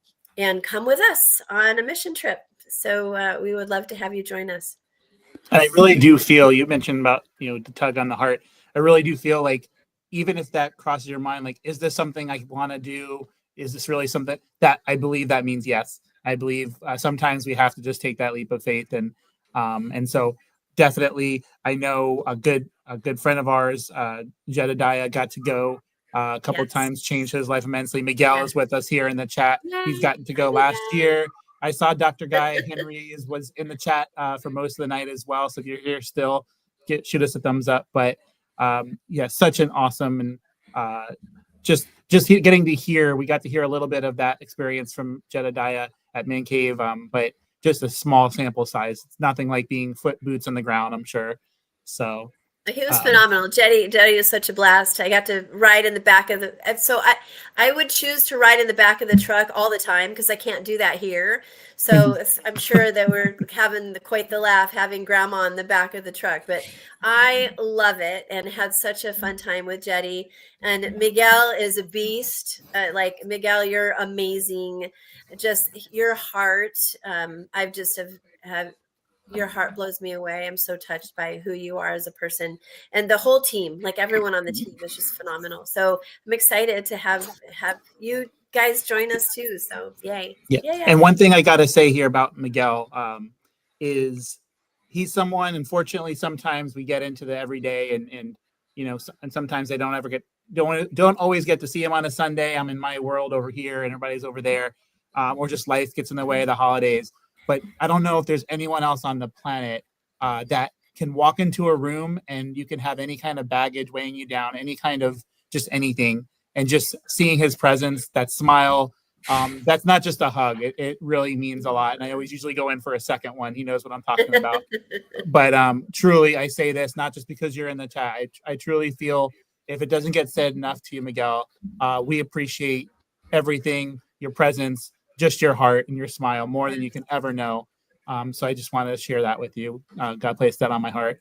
come with us on a mission trip. So we would love to have you join us. And I really do feel, you mentioned about, the tug on the heart. I really do feel like even if that crosses your mind, like, is this something I want to do? Is this really something that I believe that means yes? I believe sometimes we have to just take that leap of faith. And so definitely, I know a good friend of ours, Jedediah, got to go a couple of times, changed his life immensely. Miguel is with us here in the chat. He's gotten to go last year. I saw Dr. Guy Henry was in the chat for most of the night as well. So if you're here still, shoot us a thumbs up. But such an awesome and just getting to hear. We got to hear a little bit of that experience from Jedediah at Man Cave, but just a small sample size. It's nothing like being boots on the ground, I'm sure. So he was phenomenal. Jetty was such a blast. I got to ride in the back of and so I would choose to ride in the back of the truck all the time because I can't do that here. So I'm sure that we're having quite the laugh having grandma in the back of the truck, but I love it and had such a fun time with Jetty. And Miguel is a beast. Miguel, you're amazing. Just your heart. I've just have your heart blows me away. I'm so touched by who you are as a person, and the whole team, like everyone on the team is just phenomenal. So I'm excited to have you guys join us too. So yay. Yeah. And one thing I got to say here about Miguel is he's someone, unfortunately, sometimes we get into the everyday and sometimes I don't always get to see him on a Sunday. I'm in my world over here and everybody's over there, or just life gets in the way of the holidays. But I don't know if there's anyone else on the planet that can walk into a room and you can have any kind of baggage weighing you down, any kind of just anything. And just seeing his presence, that smile, that's not just a hug. It really means a lot. And I always usually go in for a second one. He knows what I'm talking about. But truly, I say this, not just because you're in the chat. I truly feel if it doesn't get said enough to you, Miguel, we appreciate everything, your presence, just your heart and your smile more than you can ever know. So I just wanted to share that with you. God placed that on my heart.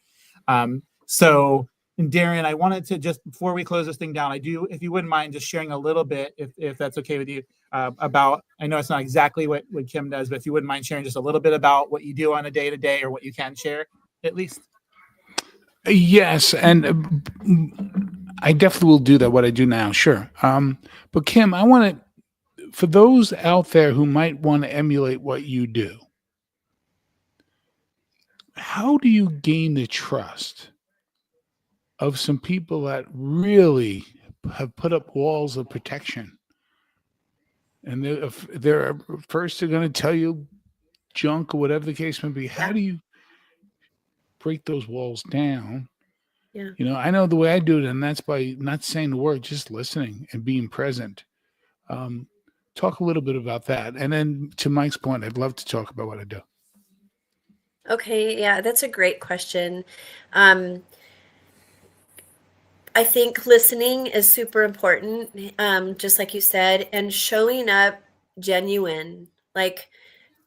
So, and Darren, I wanted to just, before we close this thing down, if you wouldn't mind just sharing a little bit, if that's okay with you, about, I know it's not exactly what Kym does, but if you wouldn't mind sharing just a little bit about what you do on a day-to-day or what you can share, at least. Yes, and I definitely will do that, what I do now, sure. But Kym, I want to, for those out there who might want to emulate what you do, how do you gain the trust of some people that really have put up walls of protection? And they're first they're going to tell you junk or whatever the case may be. How do you break those walls down? Yeah. I know the way I do it, and that's by not saying the word, just listening and being present. Talk a little bit about that. And then to Mike's point, I'd love to talk about what I do. Okay. Yeah, that's a great question. I think listening is super important, just like you said, and showing up genuine, like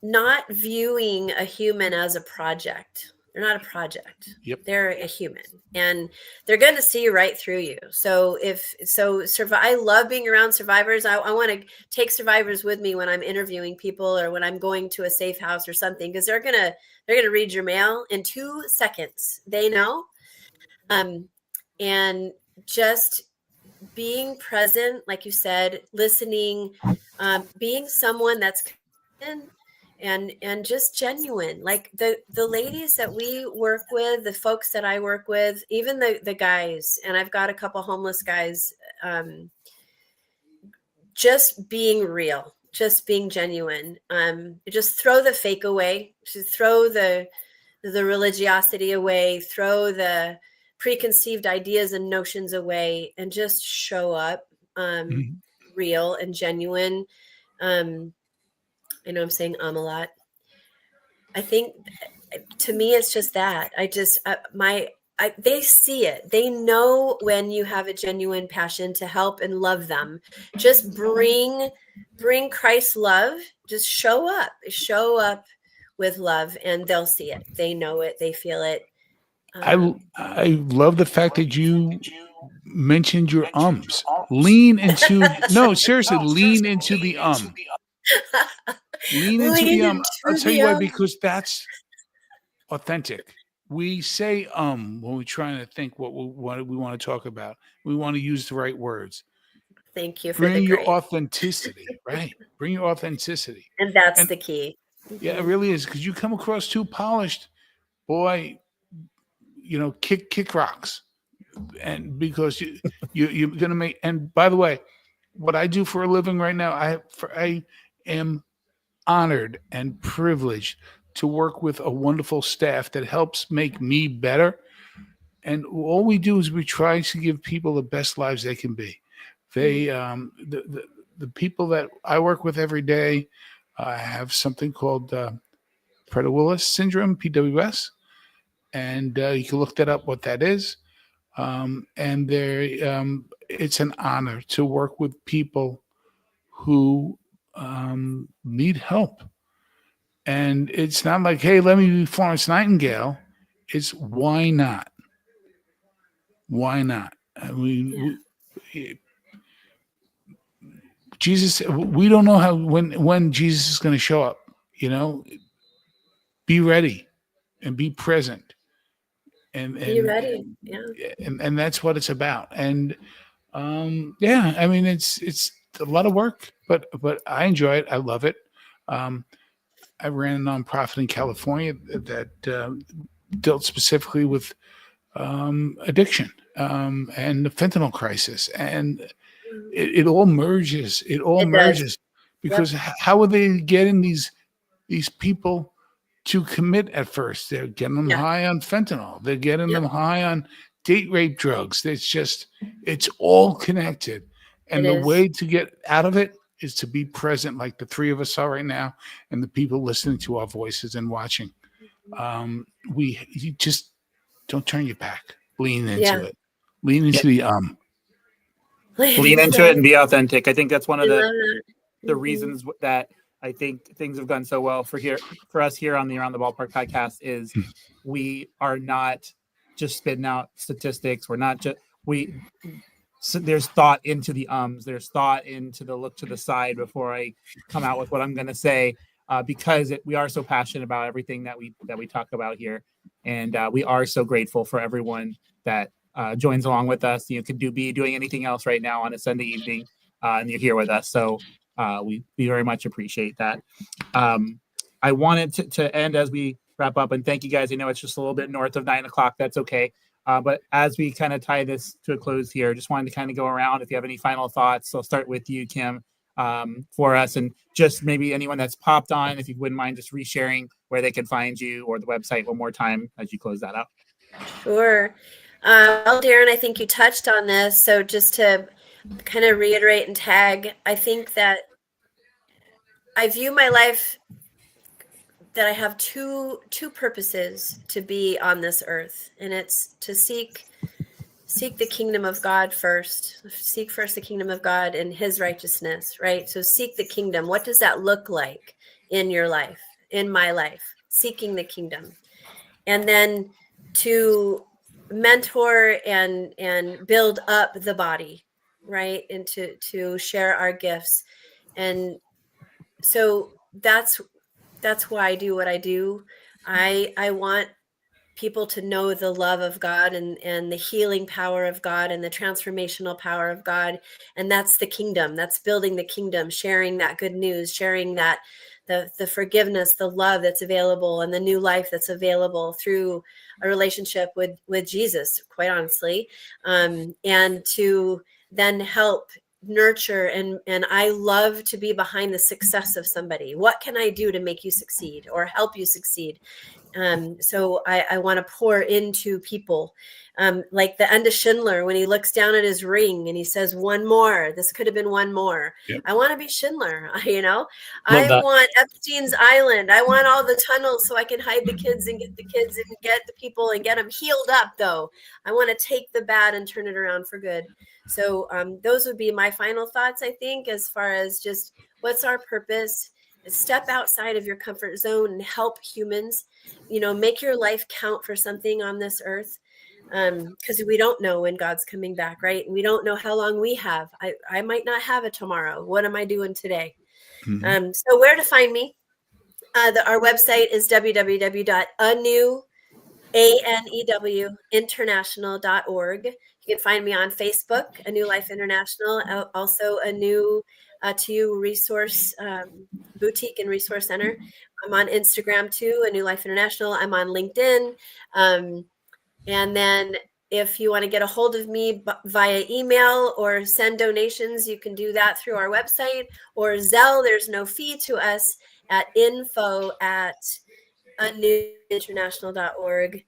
not viewing a human as a project. They're not a project. Yep. They're a human, and they're going to see right through you. So I love being around survivors. I want to take survivors with me when I'm interviewing people or when I'm going to a safe house or something, because they're gonna read your mail in 2 seconds. They know, and just being present, like you said, listening, being someone that's and just genuine, like the ladies that we work with, the folks that I work with, even the guys, and I've got a couple homeless guys, just being real, just being genuine, just throw the fake away, just throw the religiosity away, throw the preconceived ideas and notions away, and just show up real and genuine. I know I'm saying a lot. I think to me, it's just that they see it. They know when you have a genuine passion to help and love them. Just bring Christ's love. Just show up with love, and they'll see it. They know it. They feel it. I love the fact that you mentioned your ums. Lean into no, seriously, lean into the Lean into the I'll tell you why, because that's authentic. we say when we're trying to think what we want to talk about. We want to use the right words. Thank you for the Bring your grace. authenticity, right? Bring your authenticity. And that's And the key. yeah, it Mhm. really is, because you come across too polished, boy, kick rocks. And because you're gonna make. And by the way, what I do for a living right now, I am honored and privileged to work with a wonderful staff that helps make me better. And all we do is we try to give people the best lives they can be. They the people that I work with every day have something called Prader-Willis syndrome, PWS, and you can look that up what that is. And it's an honor to work with people who need help. And it's not like, hey, let me be Florence Nightingale. It's why not? Why not? I mean, Jesus. We don't know how when Jesus is going to show up. Be ready and be present, and Be and ready. Yeah. and that's what it's about. And yeah, I mean, it's a lot of work, but I enjoy it. I love it. I ran a nonprofit in California that dealt specifically with addiction and the fentanyl crisis, and it all merges. It all It does. merges Yep. because how are they getting these people to commit at first? They're getting them Yeah. high on fentanyl. They're getting Yep. them high on date rape drugs. It's all connected. And It the is. way to get out of it is to be present, like the three of us are right now, and the people listening to our voices and watching. You just don't turn your back. Lean into Yeah. it. Lean into the Lean into it and be authentic. I think that's one I of love the that. reasons that I think things have gone so well for us here on the Around the Ballpark podcast is we are not just spitting out statistics. We're not just so there's thought into the there's thought into the look to the side before I come out with what I'm going to say, because we are so passionate about everything that we talk about here, and we are so grateful for everyone that joins along with us. You could be doing anything else right now on a Sunday evening, and you're here with us, so we very much appreciate that. I wanted to end as we wrap up and thank you guys. I know it's just a little bit north of 9 o'clock. That's okay. But as we kind of tie this to a close here, just wanted to kind of go around. If you have any final thoughts, I'll start with you, Kym, for us, and just maybe anyone that's popped on, if you wouldn't mind just resharing where they can find you or the website one more time as you close that out. Sure. Well, Darren, I think you touched on this. So just to kind of reiterate and tag, I think that I view my life that I have two purposes to be on this earth, and it's to seek the kingdom of God first. Seek first the kingdom of God and his righteousness, right? So seek the kingdom. What does that look like in your life, in my life? Seeking the kingdom. And then to mentor and build up the body, right? And to share our gifts. And so that's why I do what I do. I want people to know the love of God and the healing power of God and the transformational power of God. And that's the kingdom. That's building the kingdom, sharing that good news, sharing that the forgiveness, the love that's available, and the new life that's available through a relationship with Jesus, quite honestly, and to then help nurture and I love to be behind the success of somebody. What can I do to make you succeed or help you succeed? So I want to pour into people, like the end of Schindler, when he looks down at his ring and he says, one more, this could have been one more. Yep. I want to be Schindler, I want Epstein's Island. I want all the tunnels so I can hide the kids and get the people and get them healed up, though. I want to take the bad and turn it around for good. So those would be my final thoughts, I think, as far as just what's our purpose. Step outside of your comfort zone and help humans, make your life count for something on this earth. Because we don't know when God's coming back, right? And we don't know how long we have. I might not have it tomorrow. What am I doing today? Mm-hmm. So where to find me? Our website is www.anew, ANEW international.org. You can find me on Facebook, A New Life International, also a new to you resource boutique and resource center. I'm on Instagram too, A New Life International. I'm on LinkedIn. And then if you want to get a hold of me via email or send donations, you can do that through our website or Zelle. There's no fee to us at info@anewinternational.org.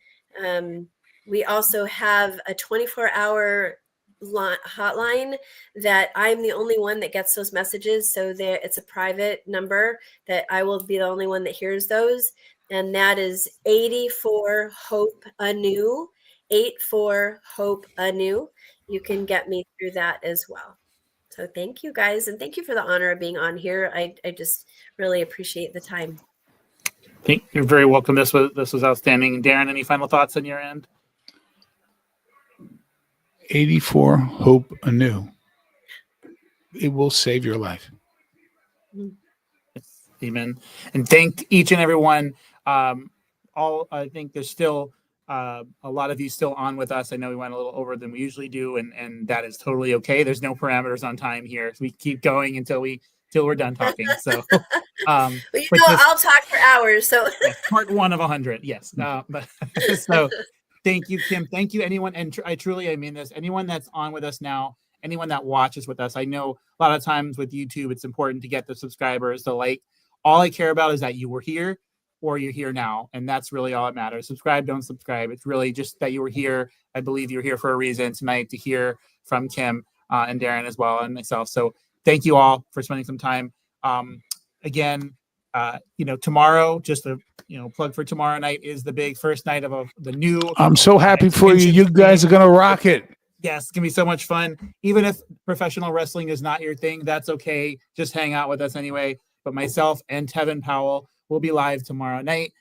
We also have a 24-hour hotline that I'm the only one that gets those messages. So it's a private number that I will be the only one that hears those. And that is 84 Hope Anew, 84 Hope Anew. You can get me through that as well. So thank you guys. And thank you for the honor of being on here. I just really appreciate the time. You're very welcome. This was outstanding. Darren, any final thoughts on your end? 84 Hope Anew. It will save your life. Amen. And thank each and every one. I think there's still a lot of you still on with us. I know we went a little over than we usually do, and that is totally okay. There's no parameters on time here. So we keep going until we're done talking. So, I'll talk for hours. So yes, part 1 of 100. Yes. But so thank you, Kym. Thank you, anyone. And I mean this. Anyone that's on with us now, anyone that watches with us. I know a lot of times with YouTube, it's important to get the subscribers to like. All I care about is that you were here or you're here now. And that's really all that matters. Subscribe, don't subscribe. It's really just that you were here. I believe you're here for a reason tonight to hear from Kym and Darren as well and myself. So thank you all for spending some time. Again, tomorrow, just a plug for tomorrow night is the big first night of the new. I'm so happy for you. You guys are going to rock it. Yes, it's going to be so much fun. Even if professional wrestling is not your thing, that's okay. Just hang out with us anyway. But myself and Tevin Powell will be live tomorrow night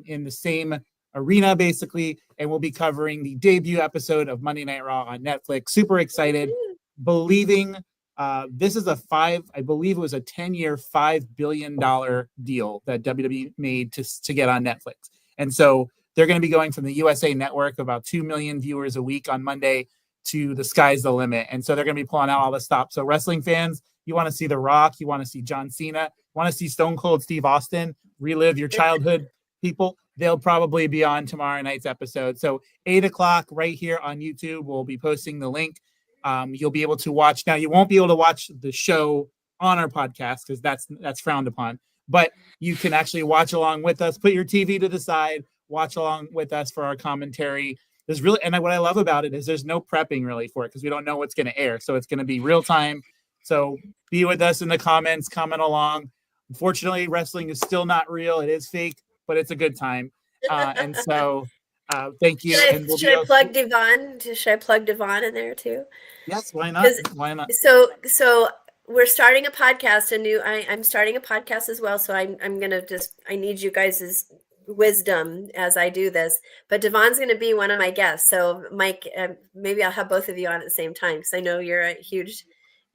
in the same arena, basically, and we'll be covering the debut episode of Monday Night Raw on Netflix. Super excited, believing this is I believe it was a 10-year, $5 billion deal that WWE made to get on Netflix. And so they're going to be going from the USA Network, about 2 million viewers a week on Monday, to the sky's the limit. And so they're going to be pulling out all the stops. So wrestling fans, you want to see The Rock, you want to see John Cena, you want to see Stone Cold Steve Austin, relive your childhood people, they'll probably be on tomorrow night's episode. So 8 o'clock right here on YouTube, we'll be posting the link. You'll be able to watch. Now, you won't be able to watch the show on our podcast because that's frowned upon. But you can actually watch along with us. Put your TV to the side, watch along with us for our commentary. There's really, and what I love about it is there's no prepping really for it because we don't know what's going to air. So it's going to be real time. So be with us in the comments, comment along. Unfortunately, wrestling is still not real. It is fake, but it's a good time. And so thank you. Should I plug Devon? Should I plug Devon in there too? Yes, why not? Why not? So we're starting a podcast, I'm starting a podcast as well. So I'm going to I need you guys' wisdom as I do this, but Devon's going to be one of my guests. So Mike, maybe I'll have both of you on at the same time because I know you're a huge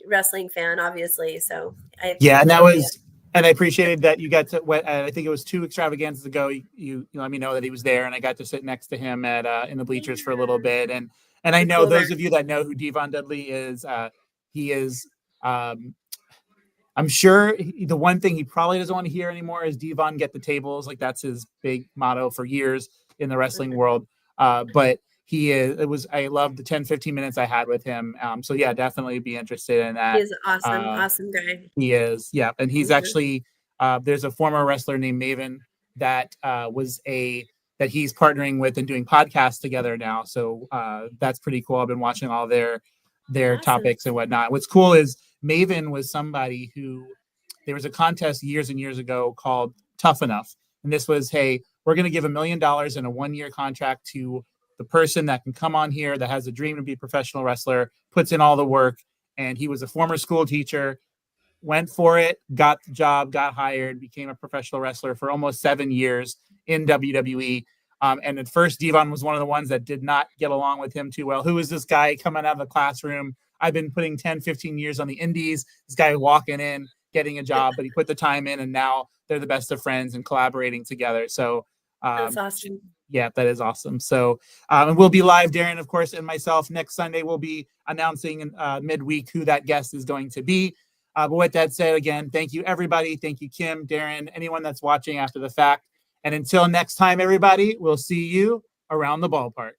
wrestling fan, obviously. So and I appreciated that you got to. I think it was 2 extravaganzas ago. You let me know that he was there, and I got to sit next to him at in the bleachers for a little bit. And I know those of you that know who Devon Dudley is, he is. I'm sure the one thing he probably doesn't want to hear anymore is Devon get the tables. Like that's his big motto for years in the wrestling world. But I loved the 10-15 minutes I had with him. So yeah, definitely be interested in that. He's an awesome guy. He is. Yeah. And he's actually, there's a former wrestler named Maven that that he's partnering with and doing podcasts together now. So that's pretty cool. I've been watching all their topics and whatnot. What's cool is Maven was somebody who, there was a contest years and years ago called Tough Enough. And this was, hey, we're going to give $1 million in a 1-year contract to the person that can come on here that has a dream to be a professional wrestler, puts in all the work. And he was a former school teacher, went for it, got the job, got hired, became a professional wrestler for almost 7 years in WWE. And at first, Devon was one of the ones that did not get along with him too well. Who is this guy coming out of the classroom? I've been putting 10, 15 years on the indies. This guy walking in, getting a job, but he put the time in, and now they're the best of friends and collaborating together. So that's awesome. Yeah, that is awesome. So, and we'll be live, Darren, of course, and myself next Sunday. We'll be announcing midweek who that guest is going to be. But with that said, again, thank you, everybody. Thank you, Kym, Darren, anyone that's watching after the fact. And until next time, everybody, we'll see you around the ballpark.